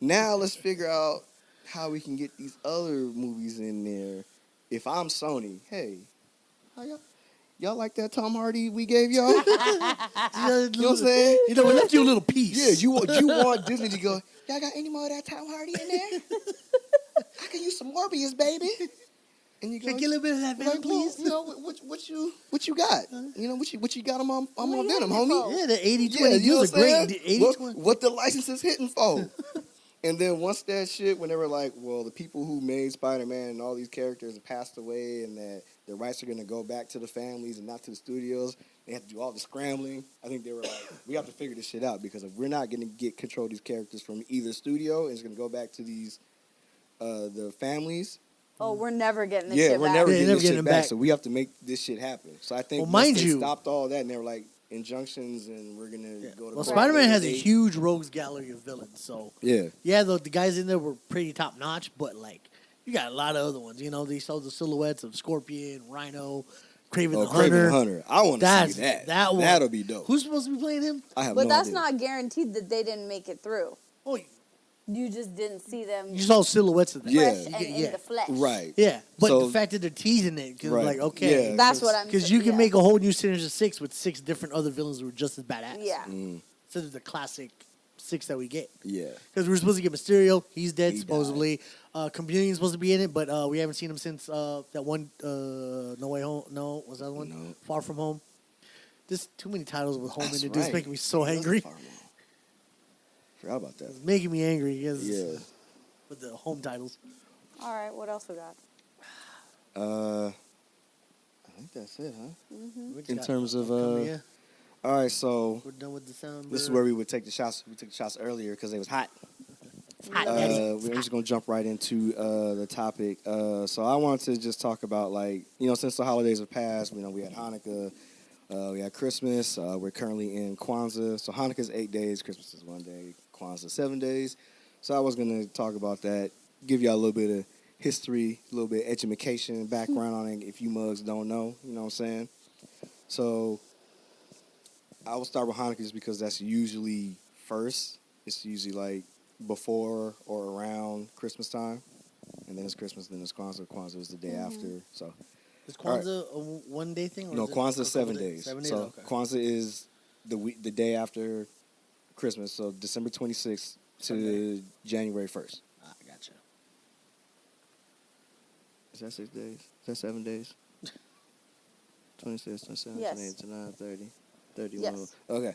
Speaker 1: Now let's figure out how we can get these other movies in there. If I'm Sony, hey, how y'all? y'all like that Tom Hardy we gave y'all? You know what I'm saying?
Speaker 2: We left you a little piece.
Speaker 1: Yeah, you want Disney to go, y'all got any more of that Tom Hardy in there? I can use some Morbius, baby. And you go,
Speaker 2: can I get a little bit of that Venom,
Speaker 1: like,
Speaker 2: please?
Speaker 1: you know, what you got? You know, what you got on my Venom, homie?
Speaker 2: Yeah, the 80-20
Speaker 1: Yeah, you know
Speaker 2: deals
Speaker 1: what
Speaker 2: are
Speaker 1: I'm
Speaker 2: great.
Speaker 1: saying?
Speaker 2: 80-20.
Speaker 1: What the license is hitting for? And then once that shit, when they were like, well, the people who made Spider-Man and all these characters have passed away and that the rights are going to go back to the families and not to the studios, they have to do all the scrambling. I think they were like, we have to figure this shit out because if we're not going to get control of these characters from either studio and it's going to go back to these, the families.
Speaker 3: Oh, we're never getting this shit back.
Speaker 1: We're never getting this shit back.
Speaker 2: back.
Speaker 1: So we have to make this shit happen. So I think
Speaker 2: Well,
Speaker 1: once
Speaker 2: mind
Speaker 1: they
Speaker 2: you,
Speaker 1: stopped all that and they were like, injunctions and we're going to go to
Speaker 2: well,
Speaker 1: court.
Speaker 2: Spider-Man has a huge rogues gallery of villains. So
Speaker 1: yeah,
Speaker 2: the guys in there were pretty top notch, but like you got a lot of other ones. You know, they saw the silhouettes of Scorpion, Rhino, Kraven the Hunter.
Speaker 1: I want to see that.
Speaker 2: That one.
Speaker 1: That'll be dope.
Speaker 2: Who's supposed to be playing him?
Speaker 1: I have
Speaker 3: But
Speaker 1: no
Speaker 3: that's
Speaker 1: idea.
Speaker 3: not guaranteed that they didn't make it through.
Speaker 2: Oh,
Speaker 3: You just didn't see them
Speaker 2: you saw silhouettes of them.
Speaker 1: Yeah.
Speaker 3: fresh and in the flesh.
Speaker 1: Right.
Speaker 2: Yeah, but
Speaker 1: So-
Speaker 2: the fact that they're teasing it, because
Speaker 1: Right.
Speaker 2: like, okay,
Speaker 1: Yeah.
Speaker 3: That's what I'm
Speaker 2: because you can
Speaker 3: yeah.
Speaker 2: make a whole new Sinister Six with 6 different other villains who are just as badass.
Speaker 3: Yeah.
Speaker 2: Instead of the classic 6 that we get.
Speaker 1: Yeah.
Speaker 2: Because we were supposed to get Mysterio, he's dead
Speaker 1: He
Speaker 2: supposedly. Chameleon's supposed to be in it, but we haven't seen him since that one. No Way Home. No, was that one?
Speaker 1: No.
Speaker 2: Far From Home. There's too many titles with home
Speaker 1: That's
Speaker 2: in it. It's
Speaker 1: right.
Speaker 2: making me so angry.
Speaker 1: Forgot about that.
Speaker 2: It's making me angry because
Speaker 1: Yeah.
Speaker 2: with the home titles.
Speaker 3: All right, what else we got?
Speaker 1: I think that's it, huh?
Speaker 2: We just
Speaker 1: In
Speaker 2: got
Speaker 1: terms of
Speaker 2: upcoming, yeah.
Speaker 1: all right, so
Speaker 2: We're done with December.
Speaker 1: this is where we would take the shots. We took the shots earlier because it was hot.
Speaker 2: Hot, daddy.
Speaker 1: We're just gonna jump right into the topic. So I wanted to just talk about since the holidays have passed, we had Hanukkah, we had Christmas. We're currently in Kwanzaa. So Hanukkah's 8 days, Christmas is 1 day, Kwanzaa 7 days. So I was gonna talk about that, give y'all a little bit of history, a little bit of education, background on it if you mugs don't know. You know what I'm saying? So I will start with Hanukkah just because that's usually first. It's usually like before or around Christmas time, and then it's Christmas, then it's Kwanzaa. Kwanzaa is the day after. So
Speaker 2: Is Kwanzaa a 1 day thing? Or
Speaker 1: no,
Speaker 2: is it
Speaker 1: Kwanzaa
Speaker 2: a
Speaker 1: is 7
Speaker 2: couple
Speaker 1: days.
Speaker 2: 7 days?
Speaker 1: So
Speaker 2: Okay.
Speaker 1: Kwanzaa is the day after Christmas. So December 26th to
Speaker 2: Sunday.
Speaker 1: January 1st.
Speaker 2: Ah, gotcha.
Speaker 1: Is that 6 days? Is that 7 days? 26, 27,
Speaker 3: Yes.
Speaker 1: 28, 29, 30, 31.
Speaker 3: Yes.
Speaker 1: Okay.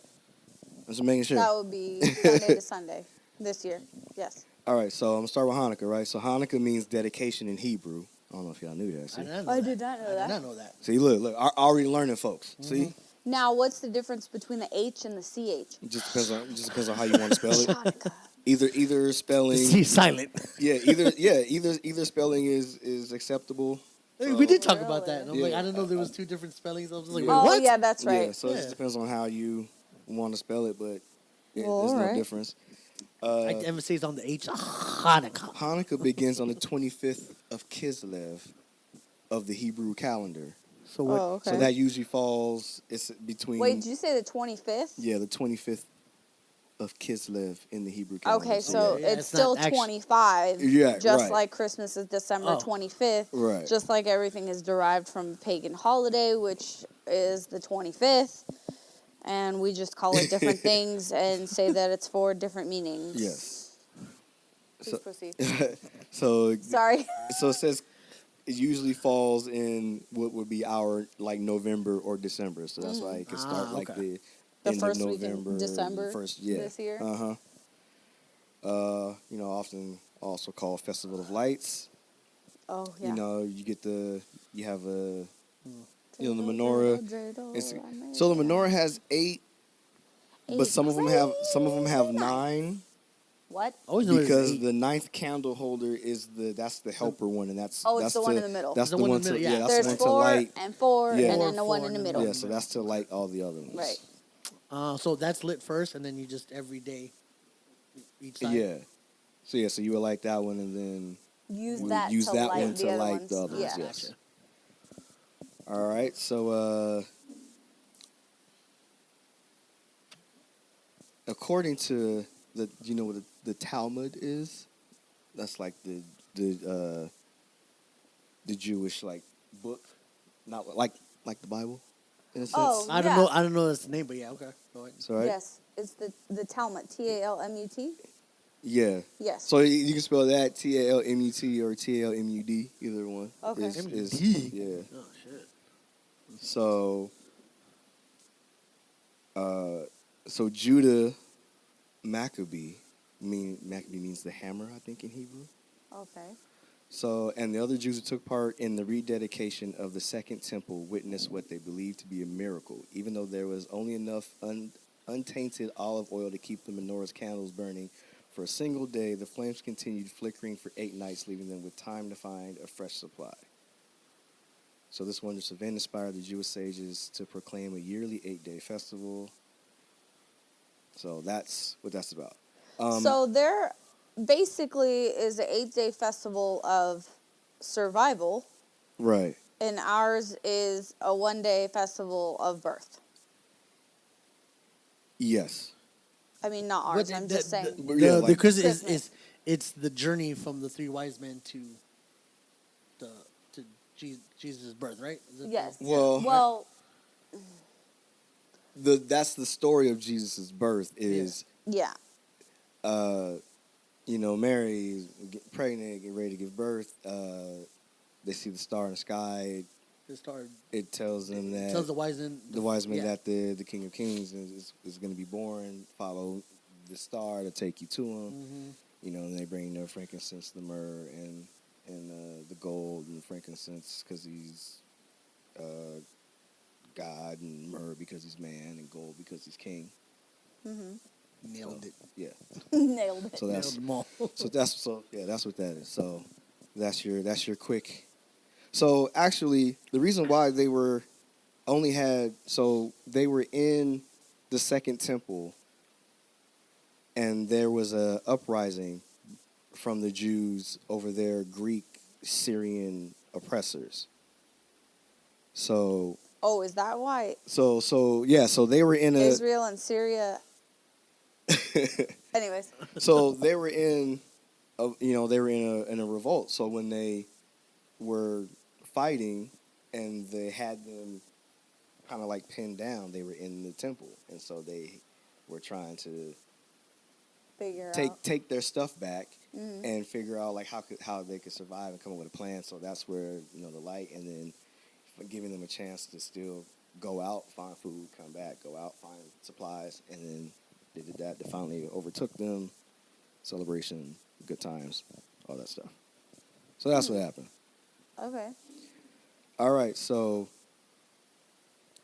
Speaker 1: I'm just making sure.
Speaker 3: That would be Sunday to Sunday this year. Yes.
Speaker 1: All right, so I'm going to start with Hanukkah, right? So Hanukkah means dedication in Hebrew. I don't know if y'all knew that. See,
Speaker 2: I did not know
Speaker 3: I
Speaker 2: that.
Speaker 3: did not know
Speaker 2: I
Speaker 3: that.
Speaker 2: did not know that.
Speaker 1: see look, already learning, folks. See?
Speaker 3: Now, what's the difference between the H and the CH?
Speaker 1: It just depends on how you want to spell it.
Speaker 3: Hanukkah.
Speaker 1: Either spelling,
Speaker 2: See, silent.
Speaker 1: either spelling is acceptable.
Speaker 2: We did talk about that. And I'm like,
Speaker 1: Yeah.
Speaker 2: I didn't know there was 2 different spellings. I was like,
Speaker 1: Yeah.
Speaker 2: wait,
Speaker 3: Oh,
Speaker 2: what?
Speaker 3: yeah, that's right.
Speaker 1: Yeah, so it
Speaker 2: Yeah.
Speaker 1: just depends on how you want to spell it, but
Speaker 3: Well,
Speaker 1: there's no
Speaker 3: alright.
Speaker 1: difference.
Speaker 2: I emphasize on the H. Hanukkah.
Speaker 1: Hanukkah begins on the 25th of Kislev of the Hebrew calendar.
Speaker 2: So what?
Speaker 3: Oh, okay.
Speaker 1: So that usually falls. It's between.
Speaker 3: Wait, did you say the 25th?
Speaker 1: Yeah, the 25th of Kislev in the Hebrew calendar.
Speaker 3: Okay, so
Speaker 2: Yeah,
Speaker 3: it's
Speaker 2: it's
Speaker 3: still
Speaker 2: not actu-
Speaker 3: 25.
Speaker 1: Yeah,
Speaker 3: Just
Speaker 1: right.
Speaker 3: like Christmas is December
Speaker 2: Oh.
Speaker 3: 25th.
Speaker 1: Right.
Speaker 3: Just like everything is derived from pagan holiday, which is the 25th. And we just call it different things and say that it's for different meanings.
Speaker 1: Yes.
Speaker 3: Please
Speaker 1: So-
Speaker 3: proceed.
Speaker 1: So
Speaker 3: Sorry.
Speaker 1: so it says it usually falls in what would be our like November or December. So that's why it could start like
Speaker 2: okay.
Speaker 3: The
Speaker 1: end
Speaker 3: first
Speaker 1: of
Speaker 3: week in
Speaker 1: November,
Speaker 3: December
Speaker 1: first, yeah.
Speaker 3: this year?
Speaker 1: Often also called Festival of Lights.
Speaker 3: Oh, yeah.
Speaker 1: You have the menorah. So the menorah has 8, but some of them have 9
Speaker 3: What?
Speaker 2: Always know
Speaker 1: because
Speaker 2: it's 8.
Speaker 1: the 9th candle holder is that's the helper one, and that's
Speaker 3: Oh, it's
Speaker 1: that's
Speaker 3: the one
Speaker 1: to-
Speaker 3: in the middle.
Speaker 1: That's
Speaker 2: The
Speaker 1: the
Speaker 2: one
Speaker 1: one
Speaker 2: in the
Speaker 1: to
Speaker 2: middle, yeah.
Speaker 1: that's
Speaker 3: There's
Speaker 1: the one to
Speaker 3: 4
Speaker 1: light.
Speaker 3: and 4
Speaker 1: Yeah.
Speaker 3: and then the
Speaker 2: Four,
Speaker 3: one
Speaker 2: four,
Speaker 3: in the
Speaker 2: and then
Speaker 3: middle.
Speaker 1: Yeah, so that's to light all the other ones.
Speaker 3: Right.
Speaker 2: So that's lit first, and then you just every day each side.
Speaker 1: Yeah. So you would light that one, and then
Speaker 3: Use
Speaker 1: we
Speaker 3: that
Speaker 1: use
Speaker 3: to
Speaker 1: that
Speaker 3: light
Speaker 1: one
Speaker 3: the
Speaker 1: to
Speaker 3: other
Speaker 1: light
Speaker 3: ones.
Speaker 1: the other
Speaker 3: Yeah.
Speaker 1: ones. Yes. All right. So according to what the Talmud is, that's like the Jewish like book, not like the Bible. in a sense.
Speaker 3: Oh,
Speaker 2: I don't know. I don't know that's the name, but yeah, okay. Go ahead.
Speaker 1: It's all right.
Speaker 3: Yes, it's the Talmud. Talmut.
Speaker 1: Yeah.
Speaker 3: Yes.
Speaker 1: So you can spell that Talmut or Talmud, either one.
Speaker 3: Okay.
Speaker 1: Yeah.
Speaker 2: Oh shit.
Speaker 1: So, so Judah Maccabee Maccabee means the hammer, I think, in Hebrew.
Speaker 3: Okay.
Speaker 1: So, and the other Jews who took part in the rededication of the second temple witnessed what they believed to be a miracle, even though there was only enough untainted olive oil to keep the menorah's candles burning. For a single day, the flames continued flickering for 8 nights, leaving them with time to find a fresh supply. So this wondrous event inspired the Jewish sages to proclaim a yearly 8-day festival. So that's what that's about.
Speaker 3: So there basically is an 8-day festival of survival,
Speaker 1: Right.
Speaker 3: and ours is a 1-day festival of birth.
Speaker 1: Yes.
Speaker 3: I mean, not ours. I'm just saying.
Speaker 2: The Christmas
Speaker 3: Christmas.
Speaker 2: is it's the journey from the 3 wise men to Jesus' birth, right? Is it
Speaker 3: Yes.
Speaker 1: Well, that's the story of Jesus' birth is,
Speaker 3: yeah.
Speaker 1: Mary get pregnant, get ready to give birth. They see the star in the sky. It tells them that
Speaker 2: tells the wise men
Speaker 1: that the King of Kings is going to be born. Follow the star to take you to him.
Speaker 2: Mm-hmm.
Speaker 1: And they bring the frankincense, the myrrh, and the gold and the frankincense because he's God, and myrrh because he's man, and gold because he's king.
Speaker 3: Mm-hmm.
Speaker 2: Nailed it.
Speaker 1: Yeah.
Speaker 3: Nailed it.
Speaker 1: So that's that's what that is. So that's your quick. So actually, the reason why they were in the second temple, and there was a uprising from the Jews over their Greek Syrian oppressors. So.
Speaker 3: Oh, is that why?
Speaker 1: So they were in
Speaker 3: Israel and Syria. Anyways.
Speaker 1: So they were in a revolt. So when they were fighting and they had them kind of like pinned down, they were in the temple, and so they were trying to take their stuff back and figure out like how they could survive and come up with a plan. So that's where the light, and then giving them a chance to still go out, find food, come back, go out, find supplies, and then they did that. They finally overtook them. Celebration, good times, all that stuff. So that's what happened.
Speaker 3: Okay.
Speaker 1: All right, so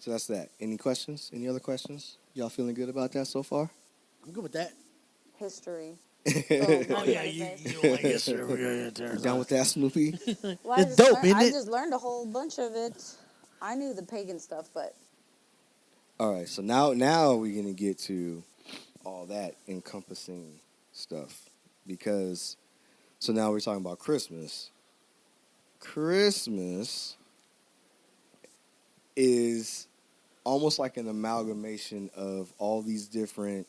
Speaker 1: that's that. Any questions? Any other questions? Y'all feeling good about that so far?
Speaker 2: I'm good with that.
Speaker 3: History.
Speaker 2: Oh yeah, you like history.
Speaker 1: Down with that, Snoopy?
Speaker 3: Well,
Speaker 2: It's dope, isn't
Speaker 3: I
Speaker 2: it?
Speaker 3: just learned a whole bunch of it. I knew the pagan stuff, but.
Speaker 1: All right, so now we're gonna get to all that encompassing stuff, because so now we're talking about Christmas. Christmas is almost like an amalgamation of all these different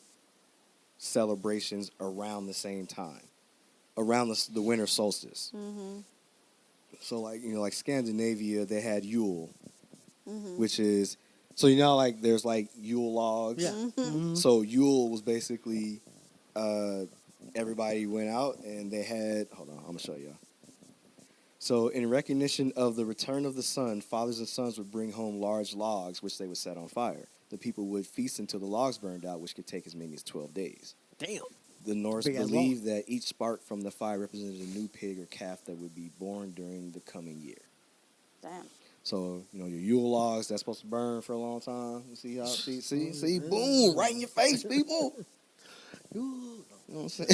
Speaker 1: celebrations around the same time, around the winter solstice.
Speaker 3: Mm-hmm.
Speaker 1: So like Scandinavia, they had Yule,
Speaker 3: Mm-hmm.
Speaker 1: which is like there's like Yule Logs.
Speaker 2: Yeah.
Speaker 3: Mm-hmm.
Speaker 2: Mm-hmm.
Speaker 1: So Yule was basically everybody went out and they had. Hold on, I'm gonna show y'all. So, in recognition of the return of the sun, fathers and sons would bring home large logs, which they would set on fire. The people would feast until the logs burned out, which could take as many as 12 days.
Speaker 2: Damn.
Speaker 1: The Norse
Speaker 2: Big ass
Speaker 1: believed that each spark from the fire represented a new pig or calf that would be born during the coming year.
Speaker 3: Damn.
Speaker 1: So, your Yule logs, that's supposed to burn for a long time. You see how, see, boom, right in your face, people. You know what I'm saying?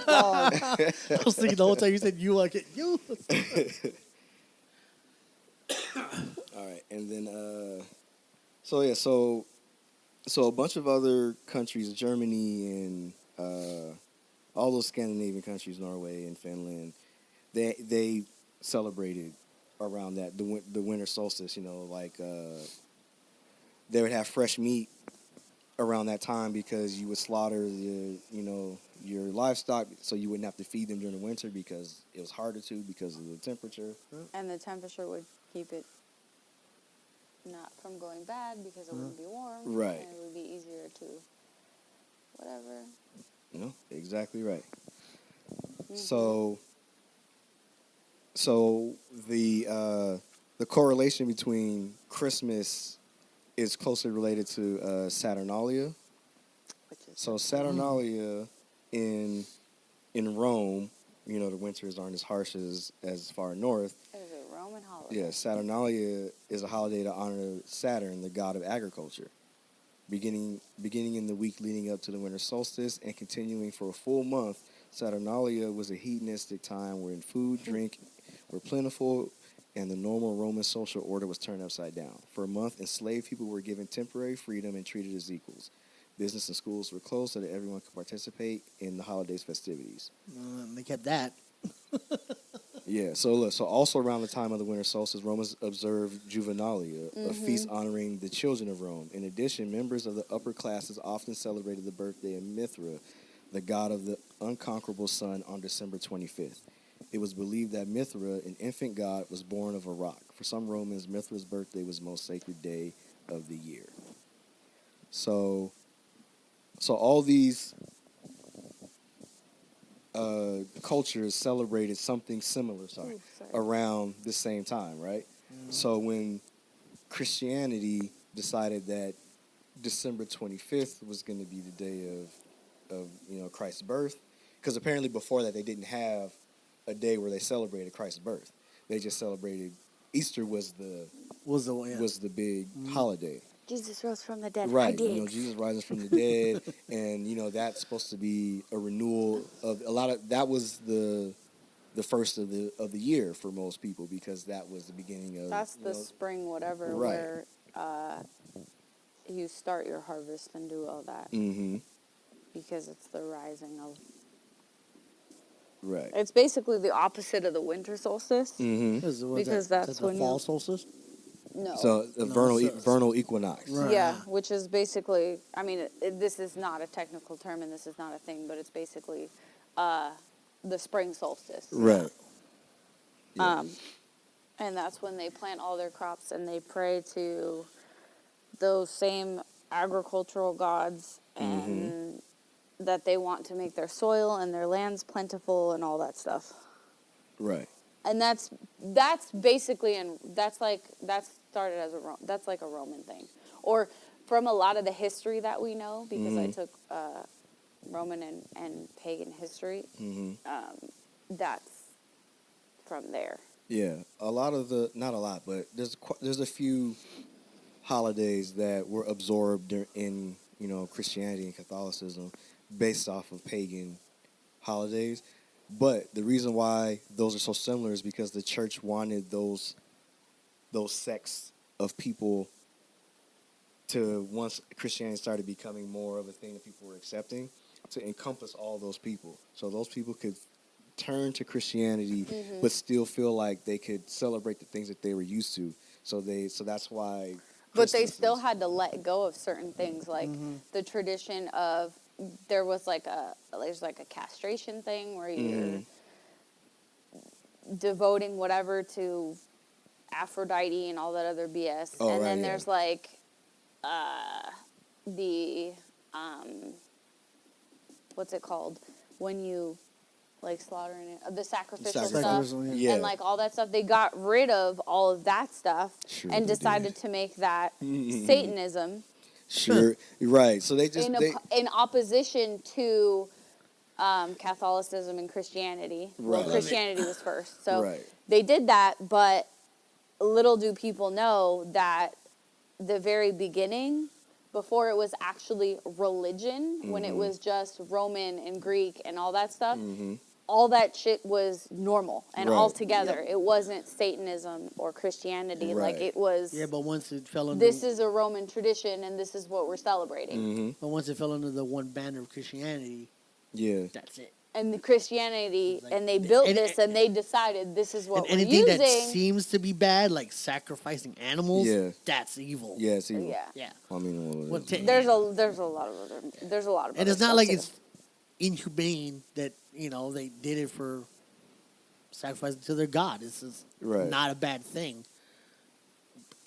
Speaker 2: I was thinking the whole time you said you like it. You.
Speaker 1: All right, and then so a bunch of other countries, Germany and all those Scandinavian countries, Norway and Finland, they celebrated around that the winter solstice. They would have fresh meat around that time because you would slaughter your livestock, so you wouldn't have to feed them during the winter because it was harder to because of the temperature.
Speaker 3: And the temperature would keep it not from going bad because it wouldn't be warm.
Speaker 1: Right.
Speaker 3: And it would be easier to whatever.
Speaker 1: No, exactly right.
Speaker 3: Mm-hmm.
Speaker 1: So the correlation between Christmas is closely related to Saturnalia. So Saturnalia in Rome, you know, the winters aren't as harsh as far north.
Speaker 3: It was a Roman holiday.
Speaker 1: Yeah, Saturnalia is a holiday to honor Saturn, the god of agriculture. Beginning in the week leading up to the winter solstice and continuing for a full month, Saturnalia was a hedonistic time wherein food, drink were plentiful, and the normal Roman social order was turned upside down. For a month, enslaved people were given temporary freedom and treated as equals. Business and schools were closed so that everyone could participate in the holiday's festivities.
Speaker 2: They kept that.
Speaker 1: Yeah, so also around the time of the winter solstice, Romans observed Juvenalia, a feast honoring the children of Rome. In addition, members of the upper classes often celebrated the birthday of Mithra, the god of the unconquerable sun, on December 25th. It was believed that Mithra, an infant god, was born of a rock. For some Romans, Mithra's birthday was the most sacred day of the year. So all these cultures celebrated something similar, around the same time, right? So when Christianity decided that December 25th was going to be the day of Christ's birth, because apparently before that they didn't have a day where they celebrated Christ's birth. They just celebrated Easter was the big holiday.
Speaker 3: Jesus rose from the dead.
Speaker 1: Right, Jesus rises from the dead, and that's supposed to be a renewal of a lot of. That was the first of the year for most people because that was the beginning of.
Speaker 3: That's the spring, whatever,
Speaker 1: right.
Speaker 3: Where you start your harvest and do all that.
Speaker 1: Mm-hmm.
Speaker 3: Because it's the rising of.
Speaker 1: Right.
Speaker 3: It's basically the opposite of the winter solstice.
Speaker 1: Mm-hmm.
Speaker 3: Because that's when
Speaker 2: the fall solstice.
Speaker 3: No.
Speaker 1: So the vernal equinox.
Speaker 2: Right.
Speaker 3: Yeah, which is basically, I mean, this is not a technical term and this is not a thing, but it's basically the spring solstice.
Speaker 1: Right. Yeah.
Speaker 3: And that's when they plant all their crops and they pray to those same agricultural gods and that they want to make their soil and their lands plentiful and all that stuff.
Speaker 1: Right.
Speaker 3: And that's basically, and that started as that's like a Roman thing, or from a lot of the history that we know, because I took Roman and pagan history. That's from there.
Speaker 1: Yeah, not a lot, but there's a few holidays that were absorbed in Christianity and Catholicism based off of pagan holidays. But the reason why those are so similar is because the church wanted those sects of people to, once Christianity started becoming more of a thing that people were accepting, to encompass all those people. So those people could turn to Christianity but still feel like they could celebrate the things that they were used to. So that's why
Speaker 3: But they still had to let go of certain things, like the tradition of there's like a castration thing where you're devoting whatever to Aphrodite and all that other BS.
Speaker 1: Oh,
Speaker 3: and
Speaker 1: right,
Speaker 3: then there's like the what's it called when you like slaughtering it, the sacrificial stuff
Speaker 1: yeah.
Speaker 3: and like all that stuff. They got rid of all of that stuff and decided to make that Satanism.
Speaker 1: Sure, right. So they just
Speaker 3: in opposition to Catholicism and Christianity.
Speaker 1: Right.
Speaker 3: Well, Christianity was first, so
Speaker 1: right.
Speaker 3: they did that. But little do people know that the very beginning, before it was actually religion, when it was just Roman and Greek and all that stuff, all that shit was normal and all together. It wasn't Satanism or Christianity.
Speaker 1: Right.
Speaker 3: Like it was.
Speaker 2: Yeah, but once it fell into
Speaker 3: This is a Roman tradition, and this is what we're celebrating.
Speaker 2: But once it fell under the one banner of Christianity, that's it.
Speaker 3: And the Christianity, and they built this, and they decided this is what we're
Speaker 2: anything
Speaker 3: using.
Speaker 2: that seems to be bad, like sacrificing animals, that's evil.
Speaker 1: Yeah, it's evil.
Speaker 3: Yeah.
Speaker 1: I mean,
Speaker 3: there's a lot of other.
Speaker 2: And it's not like it's inhumane that they did it for sacrificing to their god. This is not a bad thing.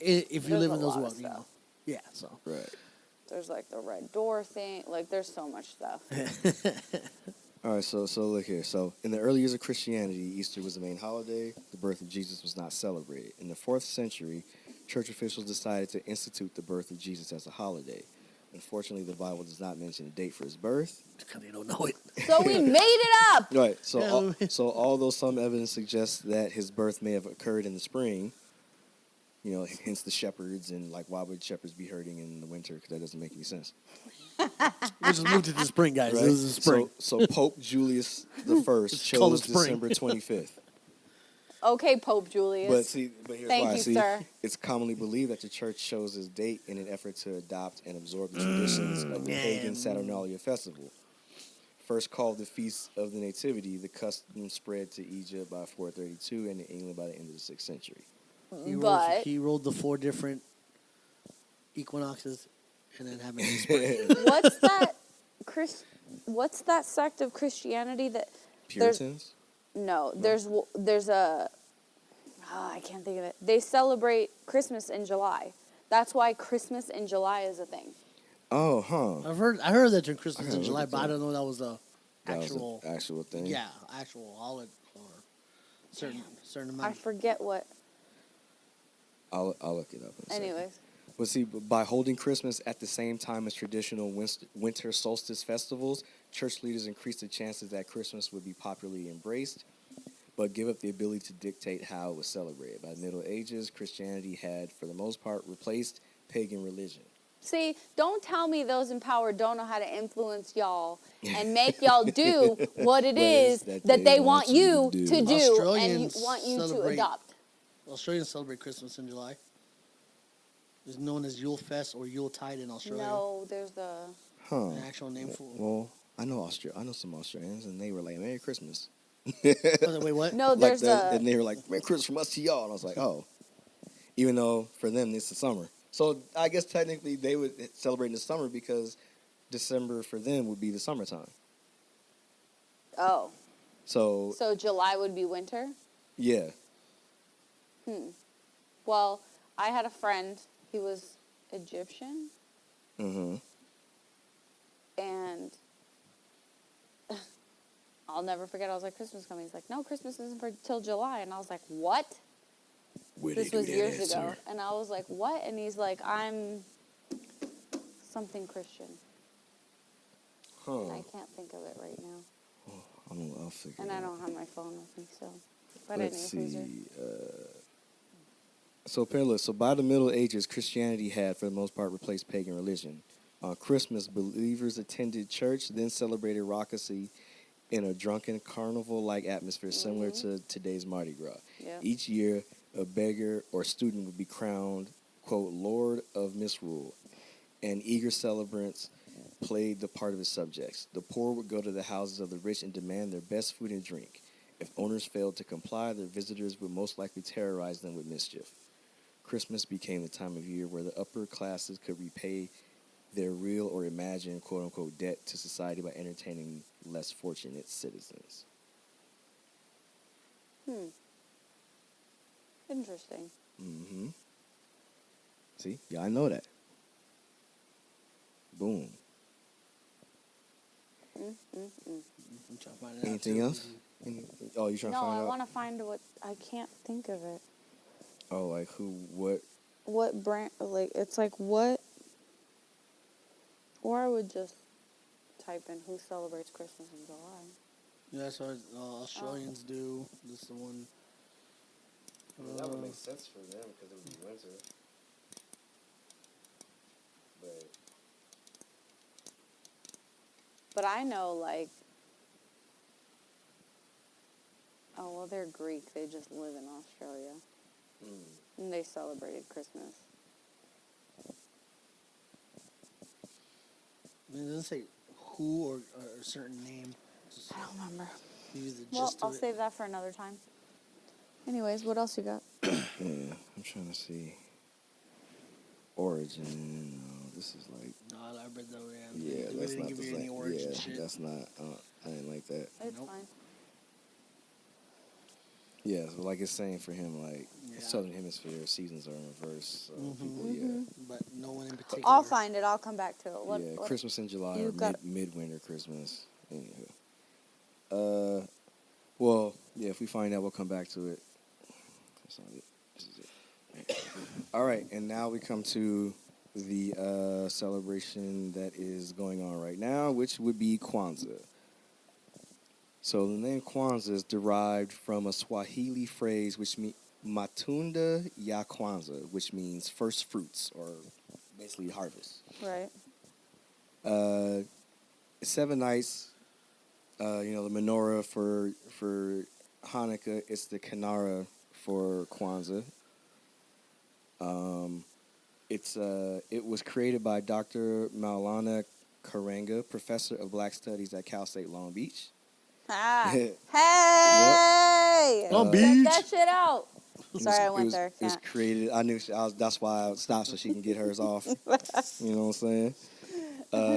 Speaker 2: if you
Speaker 3: There's
Speaker 2: live
Speaker 3: a
Speaker 2: in those
Speaker 3: lot of
Speaker 2: worlds, you know.
Speaker 3: stuff.
Speaker 2: Yeah, so.
Speaker 1: Right.
Speaker 3: There's like the red door thing. Like there's so much stuff.
Speaker 1: All right, so look here. So in the early years of Christianity, Easter was the main holiday. The birth of Jesus was not celebrated. In the 4th century, church officials decided to institute the birth of Jesus as a holiday. Unfortunately, the Bible does not mention a date for his birth.
Speaker 2: Because they don't know it.
Speaker 3: So we made it up.
Speaker 1: Right. So although some evidence suggests that his birth may have occurred in the spring, you know, hence the shepherds, and like why would shepherds be herding in the winter? Because that doesn't make any sense.
Speaker 2: We just moved it to spring, guys.
Speaker 1: Right?
Speaker 2: This is spring.
Speaker 1: So Pope Julius the First
Speaker 2: called
Speaker 1: chose
Speaker 2: spring.
Speaker 1: December 25th.
Speaker 3: Okay, Pope Julius.
Speaker 1: But here's
Speaker 3: Thank
Speaker 1: why.
Speaker 3: you, sir.
Speaker 1: It's commonly believed that the church chose this date in an effort to adopt and absorb the traditions of the pagan Saturnalia festival. First called the Feast of the Nativity, the custom spread to Egypt by 432 and to England by the end of the 6th century.
Speaker 2: He rolled the 4 different equinoxes and then having spring.
Speaker 3: What's that sect of Christianity that
Speaker 1: Puritans?
Speaker 3: There's a I can't think of it. They celebrate Christmas in July. That's why Christmas in July is a thing.
Speaker 1: Oh, huh.
Speaker 2: I heard that during Christmas in
Speaker 1: look
Speaker 2: July,
Speaker 1: at
Speaker 2: but I
Speaker 1: that.
Speaker 2: don't know that was
Speaker 1: Actual thing.
Speaker 2: Yeah, actual holiday or certain
Speaker 3: I
Speaker 2: amount.
Speaker 3: forget what.
Speaker 1: I'll look it up. In a second.
Speaker 3: Anyways,
Speaker 1: But see, by holding Christmas at the same time as traditional winter solstice festivals, church leaders increased the chances that Christmas would be popularly embraced, but give up the ability to dictate how it was celebrated. By the Middle Ages, Christianity had, for the most part, replaced pagan religion.
Speaker 3: see, don't tell me those in power don't know how to influence y'all and make y'all do what it is that they want you to do and want you to adopt.
Speaker 2: Australians celebrate Christmas in July. It's known as Yule Fest or Yule Tide in Australia.
Speaker 3: No, there's
Speaker 2: an actual name for it.
Speaker 1: Well, I know some Australians, and they were like, "Merry Christmas."
Speaker 2: Wait, what?
Speaker 3: No, there's
Speaker 1: and they were like, "Merry Christmas from us to y'all," and I was like, "Oh," even though for them it's the summer. So I guess technically they would celebrate in the summer because December for them would be the summertime.
Speaker 3: Oh.
Speaker 1: So
Speaker 3: July would be winter?
Speaker 1: Yeah.
Speaker 3: Well, I had a friend. He was Egyptian.
Speaker 1: Mm-hmm.
Speaker 3: And I'll never forget. I was like, Christmas coming. He's like, no, Christmas isn't till July. And I was like, what? This was years ago. And I was like, what? And he's like, I'm something Christian.
Speaker 1: Huh.
Speaker 3: And I can't think of it right now.
Speaker 1: I'll figure it out.
Speaker 3: And I don't have my phone with me, so. But
Speaker 1: Let's
Speaker 3: I need a freezer.
Speaker 1: see. So by the Middle Ages, Christianity had, for the most part, replaced pagan religion. On Christmas, believers attended church, then celebrated raucously in a drunken carnival-like atmosphere similar to today's Mardi Gras.
Speaker 3: Yep.
Speaker 1: Each year, a beggar or student would be crowned, quote, Lord of Misrule, and eager celebrants played the part of his subjects. The poor would go to the houses of the rich and demand their best food and drink. If owners failed to comply, their visitors would most likely terrorize them with mischief. Christmas became the time of year where the upper classes could repay their real or imagined quote-unquote debt to society by entertaining less fortunate citizens.
Speaker 3: Interesting.
Speaker 1: Mm-hmm. See? Yeah, I know that. Boom.
Speaker 2: I'm trying to find it out
Speaker 1: Anything
Speaker 2: too.
Speaker 1: else? Oh, you trying to
Speaker 3: No,
Speaker 1: find
Speaker 3: I
Speaker 1: out?
Speaker 3: want to find what. I can't think of it.
Speaker 1: Oh, like who, what?
Speaker 3: What brand? Like, it's like what? Or I would just type in who celebrates Christmas in July.
Speaker 2: Yeah, that's what Australians do. This is the one.
Speaker 1: That would make sense for them because it would be winter.
Speaker 3: But I know, like, oh, well, they're Greek. They just live in Australia. And they celebrated Christmas.
Speaker 2: I mean, it doesn't say who or a certain name.
Speaker 3: I don't remember.
Speaker 2: Use the
Speaker 3: Well,
Speaker 2: gist of
Speaker 3: I'll
Speaker 2: it.
Speaker 3: save that for another time. Anyways, what else you got?
Speaker 1: Yeah, I'm trying to see. Origin. No, this is like.
Speaker 2: No, I read that.
Speaker 1: Yeah,
Speaker 2: they
Speaker 1: that's
Speaker 2: didn't
Speaker 1: not
Speaker 2: give
Speaker 1: the
Speaker 2: you any
Speaker 1: same.
Speaker 2: origin
Speaker 1: Yeah,
Speaker 2: shit.
Speaker 1: that's not. I didn't like that.
Speaker 3: It's
Speaker 2: Nope.
Speaker 3: fine.
Speaker 1: Yeah, so like it's saying for him, like
Speaker 2: Yeah.
Speaker 1: Southern Hemisphere seasons are in reverse. So people,
Speaker 2: But no one in particular.
Speaker 3: I'll find it. I'll come back to it.
Speaker 1: yeah, Christmas in July
Speaker 3: you
Speaker 1: or
Speaker 3: got-
Speaker 1: midwinter Christmas. Anywho. Well, yeah, if we find out, we'll come back to it. That's not it. This is it. All right, and now we come to the celebration that is going on right now, which would be Kwanzaa. So the name Kwanzaa is derived from a Swahili phrase which means Matunda ya Kwanzaa, which means first fruits or basically harvest.
Speaker 3: Right.
Speaker 1: 7 nights. The menorah for Hanukkah. It's the Kinara for Kwanzaa. It was created by Dr. Maulana Karenga, professor of Black Studies at Cal State Long Beach.
Speaker 3: Ah.
Speaker 1: Yep.
Speaker 3: Hey!
Speaker 2: Long
Speaker 3: Check
Speaker 2: Beach.
Speaker 3: that shit out. Sorry, I went there.
Speaker 1: It was created. I knew. That's why I stopped so she can get hers off. You know what I'm saying?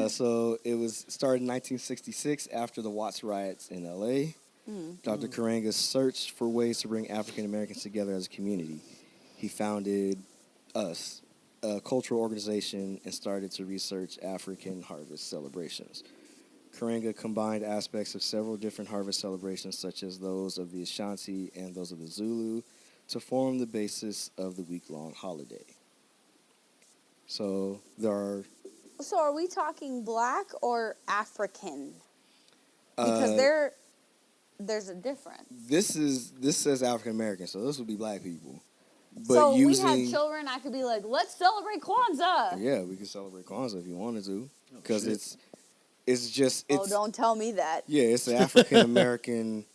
Speaker 1: So it was started in 1966 after the Watts riots in L.A. Dr. Karenga searched for ways to bring African Americans together as a community. He founded US, a cultural organization, and started to research African harvest celebrations. Karenga combined aspects of several different harvest celebrations, such as those of the Ashanti and those of the Zulu, to form the basis of the week-long holiday. So there are...
Speaker 3: So are we talking black or African? Because there's a difference.
Speaker 1: This says African American, so this would be black people. But
Speaker 3: so
Speaker 1: using,
Speaker 3: we had children, I could be like, let's celebrate Kwanzaa.
Speaker 1: Yeah, we could celebrate Kwanzaa if you wanted to, because it's just
Speaker 3: don't tell me that.
Speaker 1: Yeah, it's an African American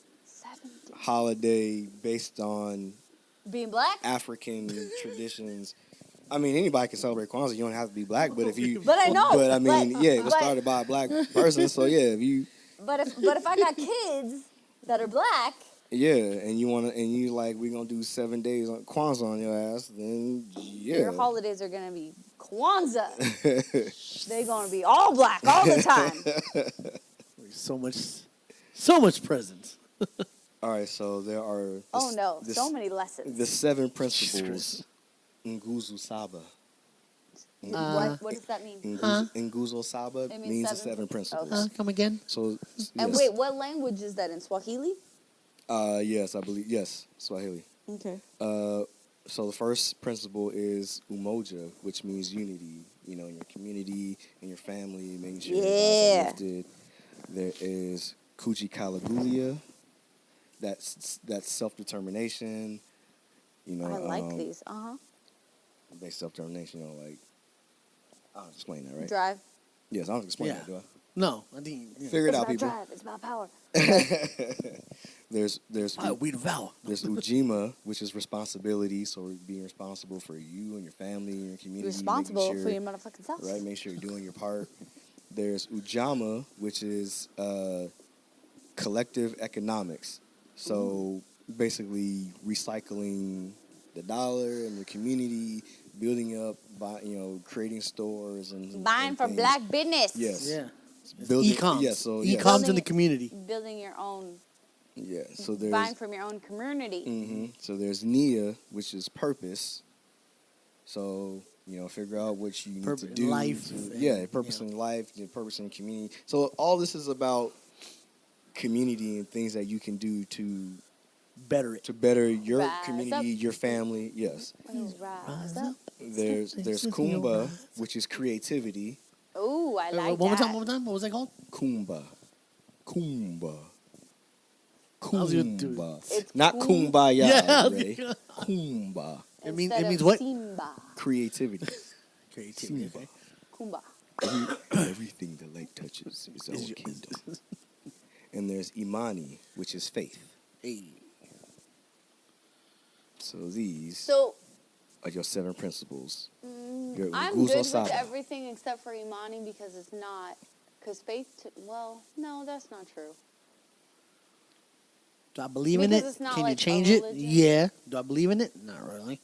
Speaker 1: holiday based on
Speaker 3: being black,
Speaker 1: African traditions. I mean, anybody can celebrate Kwanzaa. You don't have to be black, but if you,
Speaker 3: but I know.
Speaker 1: But I mean, it was started by a black person, so yeah, if you.
Speaker 3: But if I got kids that are black.
Speaker 1: Yeah, and you like, we're gonna do 7 days on Kwanzaa on your ass, then yeah.
Speaker 3: Your holidays are gonna be Kwanzaa. They're gonna be all black all the time.
Speaker 2: So much presents.
Speaker 1: All right, so there are.
Speaker 3: So many lessons.
Speaker 1: The 7 principles. Nguzo Saba.
Speaker 3: What does that mean?
Speaker 1: Nguzo Saba means the 7 principles.
Speaker 3: Okay.
Speaker 2: Come again?
Speaker 1: So. Yes.
Speaker 3: And wait, what language is that in? Swahili?
Speaker 1: Yes, I believe. Yes, Swahili.
Speaker 3: Okay.
Speaker 1: So the first principle is umoja, which means unity. In your community, in your family, making sure everybody's lifted. There is Kujikaligulia. That's self-determination.
Speaker 3: I like these.
Speaker 1: Based self-determination. I don't explain that, right?
Speaker 3: Drive.
Speaker 1: Yes, I don't explain that, do I?
Speaker 2: No, I think.
Speaker 1: Figure it out, people.
Speaker 3: Drive. It's about power.
Speaker 1: There's
Speaker 2: we devour.
Speaker 1: There's Ujima, which is responsibility. So being responsible for you and your family and your community.
Speaker 3: Responsible for your motherfucking self.
Speaker 1: Right, make sure you're doing your part. There's Ujama, which is collective economics. So basically recycling the dollar and the community, building up, creating stores and
Speaker 3: buying for black business.
Speaker 1: Yes.
Speaker 2: Yeah.
Speaker 1: Building,
Speaker 2: e-coms.
Speaker 1: Yeah, so
Speaker 2: e-coms in the community.
Speaker 3: Building your own.
Speaker 1: Yeah, so there's
Speaker 3: buying from your own community.
Speaker 1: Mm-hmm. So there's Nia, which is purpose. So figure out what you need to do.
Speaker 2: Life.
Speaker 1: Purpose in life, purpose in community. So all this is about community and things that you can do to
Speaker 2: better it.
Speaker 1: To better your
Speaker 3: Rise
Speaker 1: community,
Speaker 3: up.
Speaker 1: your family. Yes.
Speaker 3: Rise up.
Speaker 1: There's Kumba, which is creativity.
Speaker 3: Ooh, I like
Speaker 2: one
Speaker 3: that.
Speaker 2: more time. What was that called?
Speaker 1: Kumba.
Speaker 3: It's
Speaker 1: Not kumbaya,
Speaker 2: Yeah.
Speaker 1: Ray. Kumba.
Speaker 2: It means
Speaker 3: Instead of
Speaker 2: what?
Speaker 3: Simba.
Speaker 1: Creativity.
Speaker 2: Creativity.
Speaker 1: Simba.
Speaker 3: Kumba.
Speaker 1: Everything the lake touches is our kingdom. And there's Imani, which is faith.
Speaker 2: Hey.
Speaker 1: So these are your 7 principles.
Speaker 3: I'm good with everything except for Imani because it's not. Because faith, no, that's not true.
Speaker 2: Do I believe in it?
Speaker 3: It's not
Speaker 2: Can
Speaker 3: like
Speaker 2: you change
Speaker 3: a
Speaker 2: it?
Speaker 3: religion.
Speaker 2: Yeah. Do I believe in it? Not really.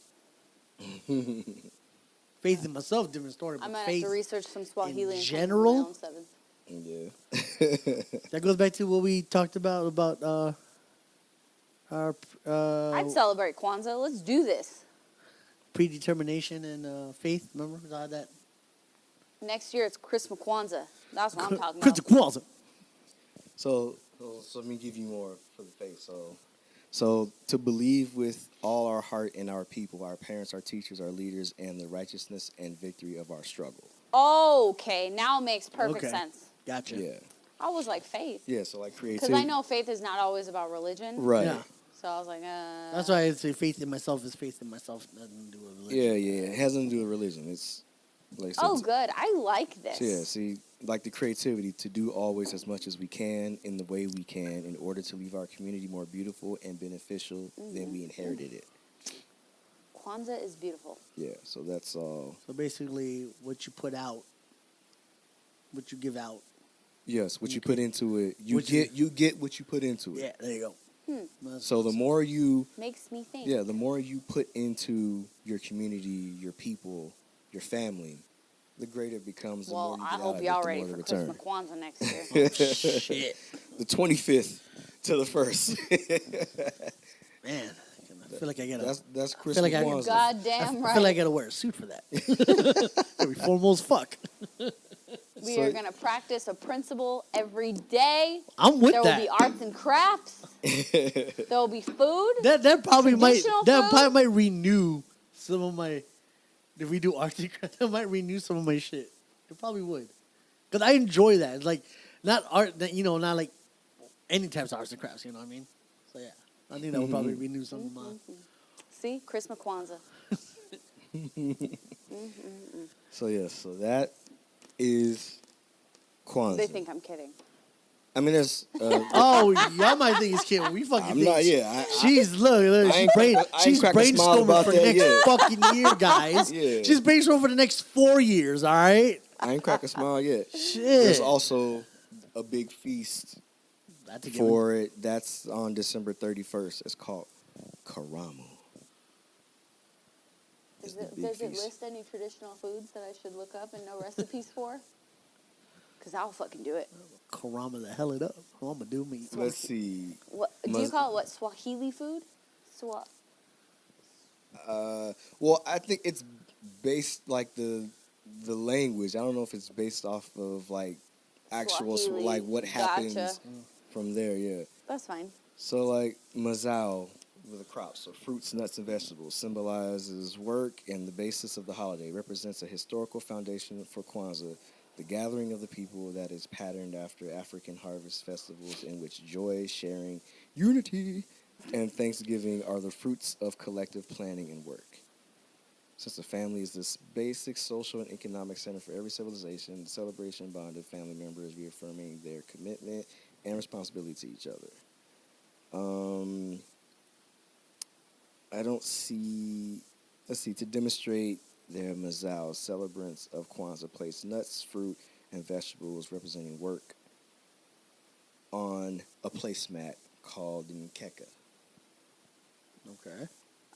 Speaker 2: Faith in myself, different story. But
Speaker 3: I might
Speaker 2: faith
Speaker 3: have to research some Swahili
Speaker 2: in
Speaker 3: and
Speaker 2: general.
Speaker 3: come up with my own 7.
Speaker 1: Yeah.
Speaker 2: That goes back to what we talked about Our
Speaker 3: I'd celebrate Kwanzaa. Let's do this.
Speaker 2: predetermination and faith. Remember that?
Speaker 3: Next year it's Christmas Kwanzaa. That's what I'm talking
Speaker 2: Christmas
Speaker 3: about.
Speaker 2: Kwanzaa.
Speaker 1: So let me give you more for the faith. So to believe with all our heart in our people, our parents, our teachers, our leaders, and the righteousness and victory of our struggle.
Speaker 3: Okay, now it makes perfect
Speaker 2: Okay.
Speaker 3: sense.
Speaker 2: Gotcha.
Speaker 1: Yeah.
Speaker 3: I was like faith.
Speaker 1: Yeah, so like
Speaker 3: Because
Speaker 1: creativity.
Speaker 3: I know faith is not always about religion.
Speaker 1: Right.
Speaker 2: Yeah.
Speaker 3: So I was like,
Speaker 2: That's why I say faith in myself is faith in myself. Nothing to do with religion.
Speaker 1: Yeah. It has nothing to do with religion. It's like I said,
Speaker 3: Oh, good. I like this.
Speaker 1: yeah, see, like the creativity to do always as much as we can in the way we can in order to leave our community more beautiful and beneficial than we inherited it.
Speaker 3: Kwanzaa is beautiful.
Speaker 1: Yeah, so that's all.
Speaker 2: So basically, what you put out, what you give out.
Speaker 1: Yes, what you put into it, you
Speaker 2: What
Speaker 1: get what you put into it.
Speaker 2: Yeah, there you go.
Speaker 1: So the more you,
Speaker 3: Makes me think.
Speaker 1: the more you put into your community, your people, your family, the greater it becomes. The
Speaker 3: Well,
Speaker 1: more you
Speaker 3: I
Speaker 1: get out
Speaker 3: hope
Speaker 1: of
Speaker 3: y'all
Speaker 1: it, the
Speaker 3: ready
Speaker 1: more
Speaker 3: for
Speaker 1: the return.
Speaker 3: Christmas Kwanzaa next year.
Speaker 2: Shit.
Speaker 1: The 25th to the 1st.
Speaker 2: Man, I feel like I gotta.
Speaker 1: That's
Speaker 2: feel
Speaker 1: Christmas
Speaker 2: like I-
Speaker 1: Kwanzaa.
Speaker 3: Goddamn
Speaker 2: I
Speaker 3: right.
Speaker 2: feel like I gotta wear a suit for that. Gotta be formal as fuck.
Speaker 3: We are going to practice a principle every day.
Speaker 2: I'm with
Speaker 3: there
Speaker 2: that.
Speaker 3: will be arts and crafts. There will be food.
Speaker 2: That probably might
Speaker 3: Traditional
Speaker 2: that
Speaker 3: food?
Speaker 2: probably might renew some of my. If we do arts and crafts, that might renew some of my shit. It probably would, because I enjoy that. It's like not art that not like any types of arts and crafts. You know what I mean? So yeah, I think that would probably renew some of my.
Speaker 3: See? Christmas Kwanzaa.
Speaker 1: So that is Kwanzaa.
Speaker 3: They think I'm kidding.
Speaker 1: I mean, there's.
Speaker 2: Oh, y'all might think it's kidding. We fucking
Speaker 1: I'm
Speaker 2: think.
Speaker 1: not. Yeah,
Speaker 2: She's look.
Speaker 1: I ain't
Speaker 2: She's
Speaker 1: crack a smile
Speaker 2: brainstorming
Speaker 1: about
Speaker 2: for
Speaker 1: that
Speaker 2: next
Speaker 1: yet.
Speaker 2: fucking year, guys.
Speaker 1: Yeah.
Speaker 2: She's brainstorming for the next 4 years. All right.
Speaker 1: I ain't crack a smile yet.
Speaker 2: Shit.
Speaker 1: There's also a big feast
Speaker 2: That's a given.
Speaker 1: for it. That's on December 31st. It's called Karamu. It's the big
Speaker 3: Does it
Speaker 1: feast.
Speaker 3: list any traditional foods that I should look up and know recipes for? Because I'll fucking do it.
Speaker 2: Karama the hell it up. Oh, I'm gonna do me.
Speaker 1: Let's see.
Speaker 3: What do you call it? What, Swahili food?
Speaker 1: Well, I think it's based like the language. I don't know if it's based off of like actual
Speaker 3: Swahili.
Speaker 1: like what happens
Speaker 3: Gotcha.
Speaker 1: from there. Yeah.
Speaker 3: That's fine.
Speaker 1: So like mazao with a crop, so fruits, nuts, and vegetables, symbolizes work and the basis of the holiday. Represents a historical foundation for Kwanzaa, the gathering of the people that is patterned after African harvest festivals in which joy, sharing, unity, and thanksgiving are the fruits of collective planning and work. Since the family is this basic social and economic center for every civilization, the celebration bonded family members reaffirming their commitment and responsibility to each other. I don't see. Let's see. To demonstrate their mazao, celebrants of Kwanzaa place nuts, fruit, and vegetables representing work on a placemat called nkeka.
Speaker 2: Okay.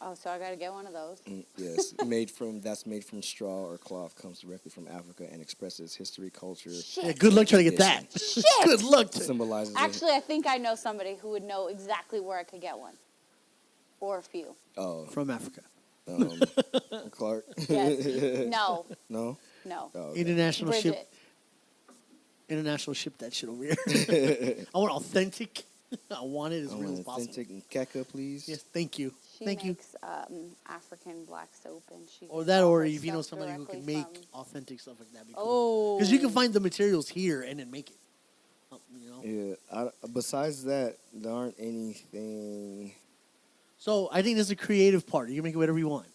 Speaker 3: Oh, so I got to get one of those.
Speaker 1: Yes, made from straw or cloth, comes directly from Africa and expresses history, culture.
Speaker 3: Shit.
Speaker 2: Yeah, good luck trying to get that.
Speaker 3: Shit.
Speaker 2: Good luck.
Speaker 1: Symbolizes
Speaker 3: Actually, I think I know somebody who would know exactly where I could get one. Or a few.
Speaker 2: From Africa.
Speaker 1: Clark.
Speaker 3: Yes. No.
Speaker 1: No.
Speaker 3: No.
Speaker 1: Oh, okay.
Speaker 2: International
Speaker 3: Bridget.
Speaker 2: ship. International ship that shit over here. I want authentic. I want it as
Speaker 1: I
Speaker 2: real
Speaker 1: want
Speaker 2: as
Speaker 1: an
Speaker 2: possible.
Speaker 1: authentic nkeka, please.
Speaker 2: Yes, thank you.
Speaker 3: She
Speaker 2: Thank you.
Speaker 3: makes African black soap, and she
Speaker 2: Or
Speaker 3: gets
Speaker 2: that,
Speaker 3: all
Speaker 2: or
Speaker 3: her
Speaker 2: if you know
Speaker 3: stuff
Speaker 2: somebody who
Speaker 3: directly
Speaker 2: can make
Speaker 3: from-
Speaker 2: authentic stuff like that.
Speaker 3: Oh.
Speaker 2: Because you can find the materials here and then make it. You know.
Speaker 1: Yeah. Besides that, there aren't anything.
Speaker 2: So I think that's a creative part. You can make it whatever you want.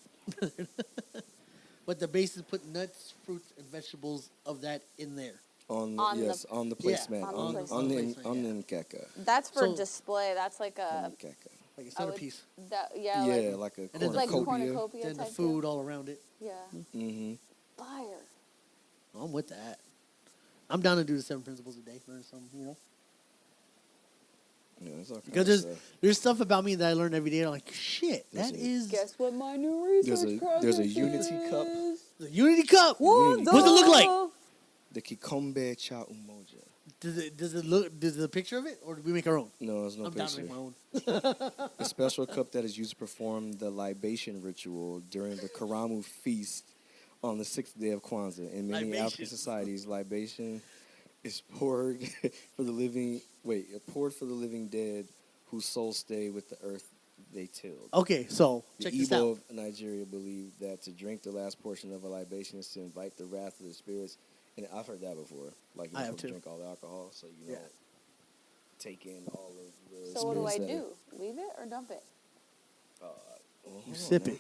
Speaker 2: But the base is put nuts, fruits, and vegetables of that in there.
Speaker 1: On
Speaker 3: On the-
Speaker 1: the
Speaker 2: Yeah,
Speaker 1: placemat,
Speaker 3: on the
Speaker 1: on the
Speaker 2: placemat,
Speaker 1: on
Speaker 2: yeah.
Speaker 1: the nkeka,
Speaker 3: That's for
Speaker 2: So-
Speaker 3: display. That's like
Speaker 1: on
Speaker 3: a
Speaker 1: the nkeka.
Speaker 2: Like a
Speaker 3: I would-
Speaker 2: centerpiece.
Speaker 3: yeah,
Speaker 1: Yeah,
Speaker 3: like
Speaker 1: like a
Speaker 2: And then the
Speaker 3: like a
Speaker 2: food.
Speaker 1: cornucopia.
Speaker 3: cornucopia
Speaker 2: Then the
Speaker 3: type
Speaker 2: food
Speaker 3: deal.
Speaker 2: all around it.
Speaker 3: Yeah,
Speaker 1: Mm-hmm.
Speaker 3: fire.
Speaker 2: I'm with that. I'm down to do the 7 principles a day. Learn something, you know.
Speaker 1: Yeah, it's all kind
Speaker 2: Because
Speaker 1: of stuff.
Speaker 2: there's stuff about me that I learn every day. I'm like, shit,
Speaker 1: There's
Speaker 2: that
Speaker 1: a-
Speaker 2: is
Speaker 3: Guess what my new research
Speaker 1: there's a
Speaker 3: project
Speaker 1: unity cup.
Speaker 3: is?
Speaker 2: the Unity Cup.
Speaker 1: Unity
Speaker 2: What's it look like?
Speaker 1: The Kikombe Cha Umoja.
Speaker 2: Does the picture of it, or do we make our own?
Speaker 1: No, there's no
Speaker 2: I'm down to
Speaker 1: picture.
Speaker 2: make my own.
Speaker 1: A special cup that is used to perform the libation ritual during the Karamu feast on the 6th day of Kwanzaa. In many
Speaker 2: Libation.
Speaker 1: African societies, libation is poured for the living. Poured for the living dead whose souls stay with the earth they tilled.
Speaker 2: Okay, so
Speaker 1: The
Speaker 2: check this
Speaker 1: Igbo
Speaker 2: out.
Speaker 1: of Nigeria believe that to drink the last portion of a libation is to invite the wrath of the spirits. And I've heard that before. Like,
Speaker 2: I
Speaker 1: you're
Speaker 2: have
Speaker 1: supposed to
Speaker 2: too.
Speaker 1: drink all the alcohol, so you
Speaker 2: Yeah.
Speaker 1: don't take in all of the
Speaker 3: So what do I
Speaker 1: spirits that
Speaker 3: do? Leave it or dump it?
Speaker 2: You sip it.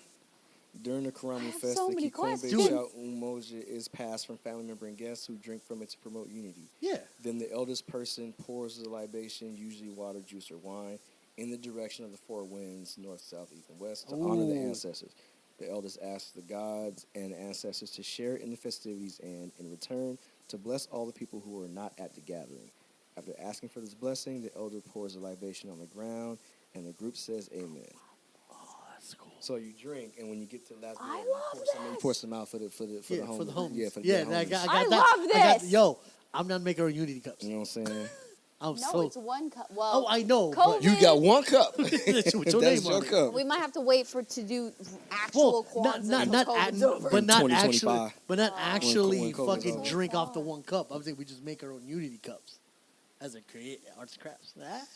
Speaker 1: During the Karamu
Speaker 3: have
Speaker 1: Fest,
Speaker 3: so
Speaker 1: the
Speaker 3: many
Speaker 1: Kikombe
Speaker 3: questions.
Speaker 1: Shout Umoja is passed from family member and guests who drink from it to promote unity.
Speaker 2: Yeah.
Speaker 1: Then the eldest person pours the libation, usually water, juice, or wine, in the direction of the four winds, north, south, east, and west, to honor the
Speaker 2: Ooh.
Speaker 1: ancestors. The eldest asks the gods and ancestors to share in the festivities and, in return, to bless all the people who are not at the gathering. After asking for this blessing, the elder pours a libation on the ground, and the group says amen.
Speaker 2: Oh, that's cool.
Speaker 1: So you drink, and when you get to the last
Speaker 3: I
Speaker 1: one, you
Speaker 3: love
Speaker 1: pour some out for the homies.
Speaker 2: For the homies.
Speaker 1: Yeah, for the
Speaker 2: yeah,
Speaker 1: dead
Speaker 2: I
Speaker 1: homies.
Speaker 2: got
Speaker 3: I
Speaker 2: that.
Speaker 3: love this.
Speaker 2: Yo, I'm not making our unity cups.
Speaker 1: You know what I'm saying?
Speaker 2: I'm
Speaker 3: No,
Speaker 2: so.
Speaker 3: it's one cup. Well,
Speaker 2: Oh, I know.
Speaker 3: COVID.
Speaker 2: But
Speaker 1: You got one cup.
Speaker 2: With your
Speaker 1: That's
Speaker 2: name on
Speaker 1: your
Speaker 2: it.
Speaker 1: cup.
Speaker 3: We might have to wait to do actual
Speaker 2: well,
Speaker 3: Kwanzaa until
Speaker 2: not
Speaker 3: COVID's over.
Speaker 2: but not
Speaker 1: 2025.
Speaker 2: actually, but not actually
Speaker 1: when COVID's
Speaker 2: fucking
Speaker 1: over.
Speaker 2: drink off the one cup. I'm saying we just make our own unity cups as a create arts and crafts.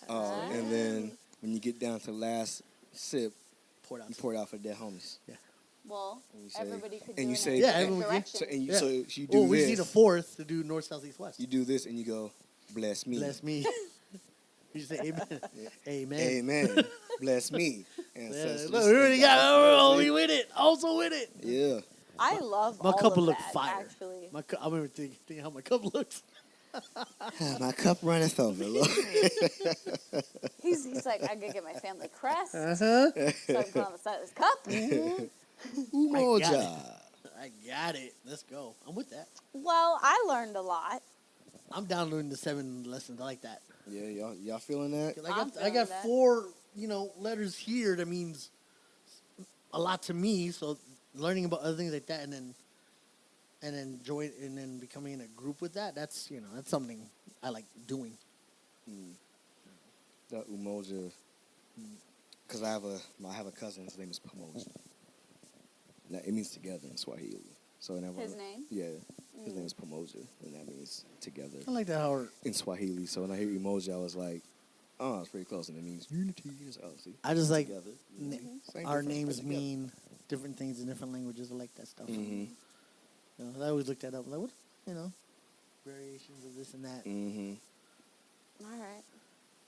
Speaker 1: And then when you get down to the last sip,
Speaker 2: Pour it out.
Speaker 1: you pour it out for the dead homies.
Speaker 3: Well,
Speaker 1: And you say-
Speaker 3: everybody could
Speaker 1: and
Speaker 3: do
Speaker 1: you
Speaker 3: it
Speaker 1: say-
Speaker 3: in
Speaker 1: Yeah,
Speaker 3: a different
Speaker 2: everyone-
Speaker 3: direction.
Speaker 1: So, and you,
Speaker 2: Yeah.
Speaker 1: so you do
Speaker 2: Oh, we
Speaker 1: this.
Speaker 2: just need a fourth to do north, south, east, west.
Speaker 1: You do this, and you go, bless me.
Speaker 2: Bless me. You say amen. Amen.
Speaker 1: Amen. Bless me.
Speaker 2: Yeah,
Speaker 1: Ancestors.
Speaker 2: look, we already got. We win it. Also win it.
Speaker 1: Yeah.
Speaker 3: I love
Speaker 2: My
Speaker 3: all
Speaker 2: cup
Speaker 3: of
Speaker 2: will look
Speaker 3: that,
Speaker 2: fire.
Speaker 3: actually.
Speaker 2: I remember thinking how my cup looks.
Speaker 1: My cup runneth over, Lord.
Speaker 3: He's like, I gotta get my family crest.
Speaker 2: Uh-huh.
Speaker 3: So I can put on the side of this cup.
Speaker 1: Umoja.
Speaker 2: I got it. Let's go. I'm with that.
Speaker 3: Well, I learned a lot.
Speaker 2: I'm downloading the 7 lessons. I like that.
Speaker 1: Yeah, y'all feeling that?
Speaker 2: 'Cause
Speaker 3: I'm
Speaker 2: I got
Speaker 3: feeling that.
Speaker 2: 4, letters here. That means a lot to me. So learning about other things like that, and then becoming in a group with that. That's that's something I like doing.
Speaker 1: The Umoja. Because I have a cousin. His name is Pomoja. Now, it means together in Swahili. So whenever
Speaker 3: His name?
Speaker 1: Yeah, his name is Pomoja, and that means together
Speaker 2: I like that how
Speaker 1: in Swahili. So when I hear emoji, I was like, oh, it's pretty close, and it means unity. Oh, see,
Speaker 2: I just like
Speaker 1: together. Same
Speaker 2: our
Speaker 1: difference,
Speaker 2: names
Speaker 1: but together.
Speaker 2: mean different things in different languages. I like that stuff.
Speaker 1: Mhm.
Speaker 2: I always look that up. Like what variations of this and that.
Speaker 1: Mhm.
Speaker 3: All right.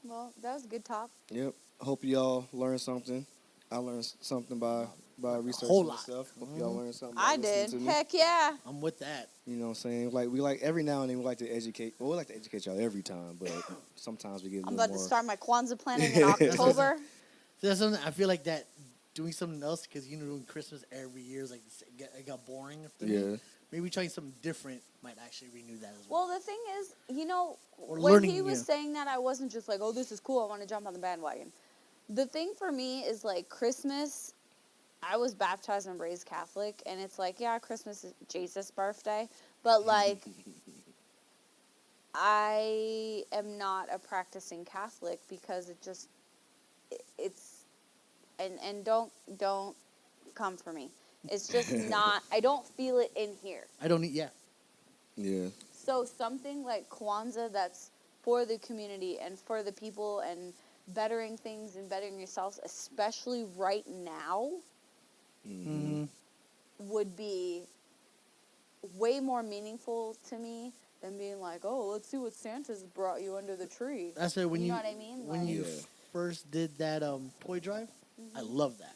Speaker 3: Well, that was a good talk.
Speaker 1: Yep. Hope y'all learned something. I learned something by researching
Speaker 2: whole
Speaker 1: this
Speaker 2: lot.
Speaker 1: stuff. Hope y'all learned something. by
Speaker 3: I
Speaker 1: listening
Speaker 3: did.
Speaker 1: to me.
Speaker 3: Heck yeah.
Speaker 2: I'm with that.
Speaker 1: You know what I'm saying? Like we like every now and then we like to educate. Well, we like to educate y'all every time, but sometimes we get a
Speaker 3: I'm
Speaker 1: little
Speaker 3: about
Speaker 1: more.
Speaker 3: to start my Kwanzaa planning in October.
Speaker 2: So that's something I feel like that doing something else because doing Christmas every year is like it got boring. To me.
Speaker 1: Yeah.
Speaker 2: Maybe trying something different might actually renew that as well.
Speaker 3: Well, the thing is,
Speaker 2: Or
Speaker 3: when
Speaker 2: learning,
Speaker 3: he was
Speaker 2: yeah.
Speaker 3: saying that, I wasn't just like, oh, this is cool. I want to jump on the bandwagon. The thing for me is like Christmas. I was baptized and raised Catholic, and it's like, yeah, Christmas is Jesus' birthday, but like, I am not a practicing Catholic because it's, and don't come for me. It's just not. I don't feel it in here.
Speaker 2: I don't need. Yeah.
Speaker 1: Yeah.
Speaker 3: So something like Kwanzaa that's for the community and for the people and bettering things and bettering yourselves, especially right now,
Speaker 2: Mm-hmm.
Speaker 3: would be way more meaningful to me than being like, oh, let's see what Santa's brought you under the tree.
Speaker 2: That's it. When
Speaker 3: You know what I mean?
Speaker 2: When
Speaker 3: Like-
Speaker 2: you
Speaker 1: Yeah.
Speaker 2: first did that toy drive, I love that.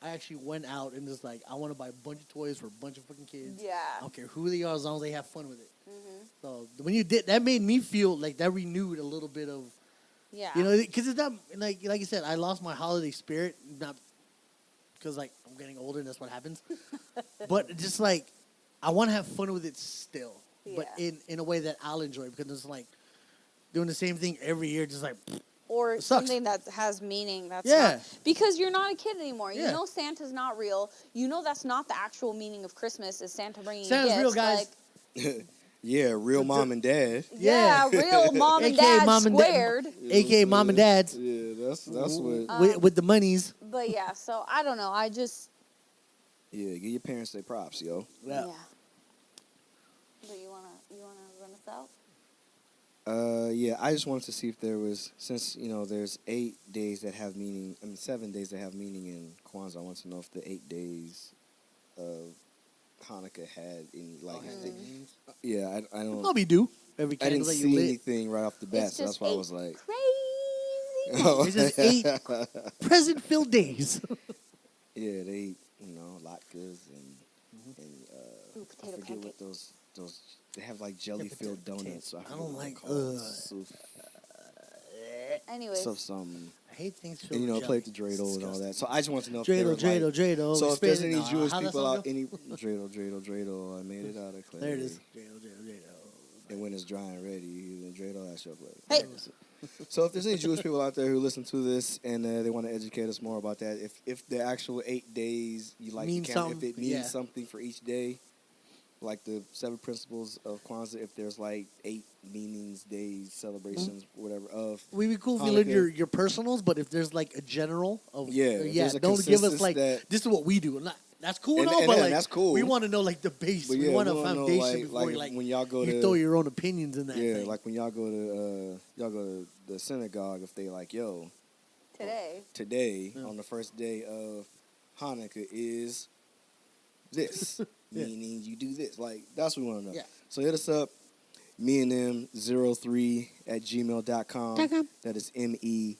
Speaker 2: I actually went out and just like I want to buy a bunch of toys for a bunch of fucking kids.
Speaker 3: Yeah.
Speaker 2: I don't care who they are as long as they have fun with it.
Speaker 3: Mm-hmm.
Speaker 2: So when you did that, made me feel like that renewed a little bit of
Speaker 3: Yeah.
Speaker 2: because it's not like you said. I lost my holiday spirit, not because like I'm getting older and that's what happens, but just like I want to have fun with it still, but
Speaker 3: Yeah.
Speaker 2: in a way that I'll enjoy because it's like doing the same thing every year, just like
Speaker 3: Or
Speaker 2: It sucks.
Speaker 3: something that has meaning. That's
Speaker 2: Yeah.
Speaker 3: not, because you're not a kid anymore. You
Speaker 2: Yeah.
Speaker 3: know Santa's not real. You know that's not the actual meaning of Christmas is Santa bringing
Speaker 2: Santa's
Speaker 3: you gifts.
Speaker 2: real, guys.
Speaker 3: Like,
Speaker 1: Yeah, real mom and dad.
Speaker 3: Yeah, real mom and
Speaker 2: AKA
Speaker 3: dad
Speaker 2: mom and
Speaker 3: squared.
Speaker 2: AKA mom and dads.
Speaker 1: Yeah, that's what.
Speaker 2: With the monies.
Speaker 3: But yeah, so I don't know. I just
Speaker 1: Yeah, give your parents their props, yo.
Speaker 3: yeah. But you wanna run us out?
Speaker 1: Yeah, I just wanted to see if there was, since there's 8 days that have meaning. 7 days that have meaning in Kwanzaa. I want to know if the 8 days of Hanukkah had any yeah, I don't.
Speaker 2: Probably do. Every
Speaker 1: I didn't
Speaker 2: candle that you
Speaker 1: see
Speaker 2: lit.
Speaker 1: anything right off the bat,
Speaker 3: It's
Speaker 1: so that's
Speaker 3: just
Speaker 1: why I
Speaker 3: 8
Speaker 1: was like,
Speaker 3: crazy.
Speaker 2: It's just 8 present-filled days.
Speaker 1: yeah, they eat, latkes and
Speaker 3: Ooh,
Speaker 1: I
Speaker 3: potato
Speaker 1: forget what
Speaker 3: pancakes.
Speaker 1: those they have like jelly-filled donuts. So I
Speaker 2: I don't
Speaker 1: forget
Speaker 2: like.
Speaker 1: what they're called.
Speaker 3: Anyways,
Speaker 1: Something.
Speaker 2: I hate things filled
Speaker 1: And
Speaker 2: with
Speaker 1: played
Speaker 2: jelly.
Speaker 1: the dreidel
Speaker 2: It's
Speaker 1: and all
Speaker 2: disgusting.
Speaker 1: that. So I just want to know if there were
Speaker 2: Dreidel.
Speaker 1: So if there's any
Speaker 2: No,
Speaker 1: Jewish
Speaker 2: how that
Speaker 1: people
Speaker 2: song
Speaker 1: out,
Speaker 2: go?
Speaker 1: any dreidel, I made it out of clay.
Speaker 2: There it is. Dreidel.
Speaker 1: And when it's dry and ready, then dreidel has your play.
Speaker 3: Hey.
Speaker 1: So if there's any Jewish people out there who listen to this and they want to educate us more about that, if the actual 8 days you like,
Speaker 2: Means
Speaker 1: if it
Speaker 2: something,
Speaker 1: means
Speaker 2: yeah.
Speaker 1: something for each day, like the 7 principles of Kwanzaa, if there's like 8 meanings, days, celebrations, whatever of.
Speaker 2: We'd be cool if you learned
Speaker 1: Hanukkah.
Speaker 2: your personals, but if there's like a general of
Speaker 1: there's a
Speaker 2: don't give us
Speaker 1: consensus
Speaker 2: like
Speaker 1: that-
Speaker 2: this is what we do. That's cool
Speaker 1: And-
Speaker 2: and all,
Speaker 1: and
Speaker 2: but
Speaker 1: yeah,
Speaker 2: like
Speaker 1: that's cool.
Speaker 2: we want to know like the base.
Speaker 1: But
Speaker 2: we
Speaker 1: yeah,
Speaker 2: want a
Speaker 1: we wanna know,
Speaker 2: foundation
Speaker 1: like-
Speaker 2: before
Speaker 1: like
Speaker 2: you
Speaker 1: when y'all go
Speaker 2: you
Speaker 1: to-
Speaker 2: throw your own opinions in that.
Speaker 1: Yeah,
Speaker 2: thing.
Speaker 1: like when y'all go to the synagogue, if they like, yo, today on the first day of Hanukkah is this, meaning you do this. Like, that's what we want to know.
Speaker 2: Yeah.
Speaker 1: So hit us up, me and them 03@gmail.com. That is MEANDNEM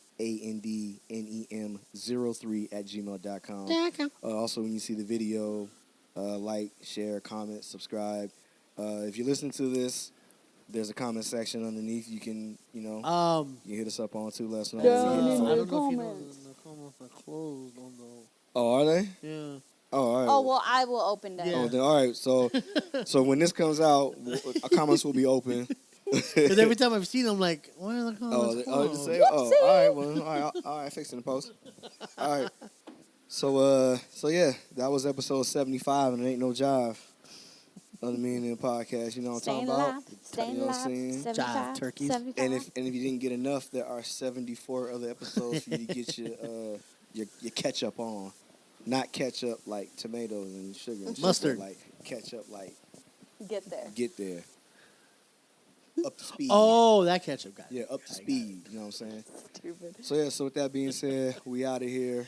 Speaker 1: 03@gmail.com. Also, when you see the video, like, share, comment, subscribe. If you listen to this, there's a comment section underneath. You can, you hit us up on too. Let us know.
Speaker 2: I
Speaker 3: Yeah.
Speaker 1: what we
Speaker 2: don't
Speaker 1: hit
Speaker 2: know
Speaker 1: for.
Speaker 2: if you know the comments are closed on the.
Speaker 1: Oh, are they?
Speaker 2: Yeah.
Speaker 1: Oh, all right.
Speaker 3: Oh well, I will open them.
Speaker 2: Yeah.
Speaker 1: Oh, then, all right. So when this comes out, our comments will be open.
Speaker 2: Because every time I've seen them, like, where are the comments closed?
Speaker 1: Just say, all right, well, all right, fix it in the post. All right. So yeah, that was episode 75, and it ain't no jive. Other meaning podcast, you know what I'm
Speaker 3: Staying
Speaker 1: talking
Speaker 3: alive,
Speaker 1: about?
Speaker 3: staying
Speaker 1: You know what I'm
Speaker 3: alive.
Speaker 1: saying?
Speaker 3: 75,
Speaker 2: Jive turkeys.
Speaker 3: 75.
Speaker 1: And if you didn't get enough, there are 74 other episodes for you to get your ketchup on. Not ketchup like tomatoes and sugar and shit,
Speaker 2: Mustard.
Speaker 1: but like ketchup like
Speaker 3: Get there.
Speaker 1: get there. Up to speed.
Speaker 2: Oh, that ketchup guy.
Speaker 1: Yeah, up to speed. You know what I'm saying?
Speaker 3: Stupid.
Speaker 1: So yeah, so with that being said, we out of here.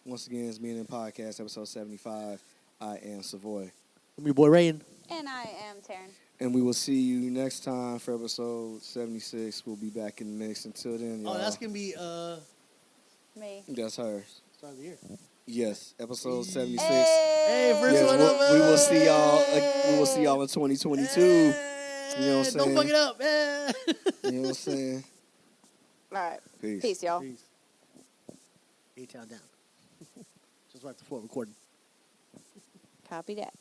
Speaker 1: Once again, it's Me and Them Podcast, episode 75. I am Savoy.
Speaker 2: I'm your boy Rayan.
Speaker 3: And I am Taryn.
Speaker 1: And we will see you next time for episode 76. We'll be back in the mix. Until then, y'all.
Speaker 2: Oh, that's gonna be
Speaker 3: Me.
Speaker 1: That's hers.
Speaker 2: start of the year.
Speaker 1: Yes, episode 76.
Speaker 2: Hey, first
Speaker 1: Yes,
Speaker 2: one
Speaker 1: we will see y'all. We will see y'all in 2022. You know what I'm saying?
Speaker 2: Don't fuck it up.
Speaker 1: You know what I'm saying?
Speaker 3: All right.
Speaker 1: Peace.
Speaker 3: Peace, y'all.
Speaker 2: Peace. A-Town down. Just right before recording.
Speaker 3: Copy that.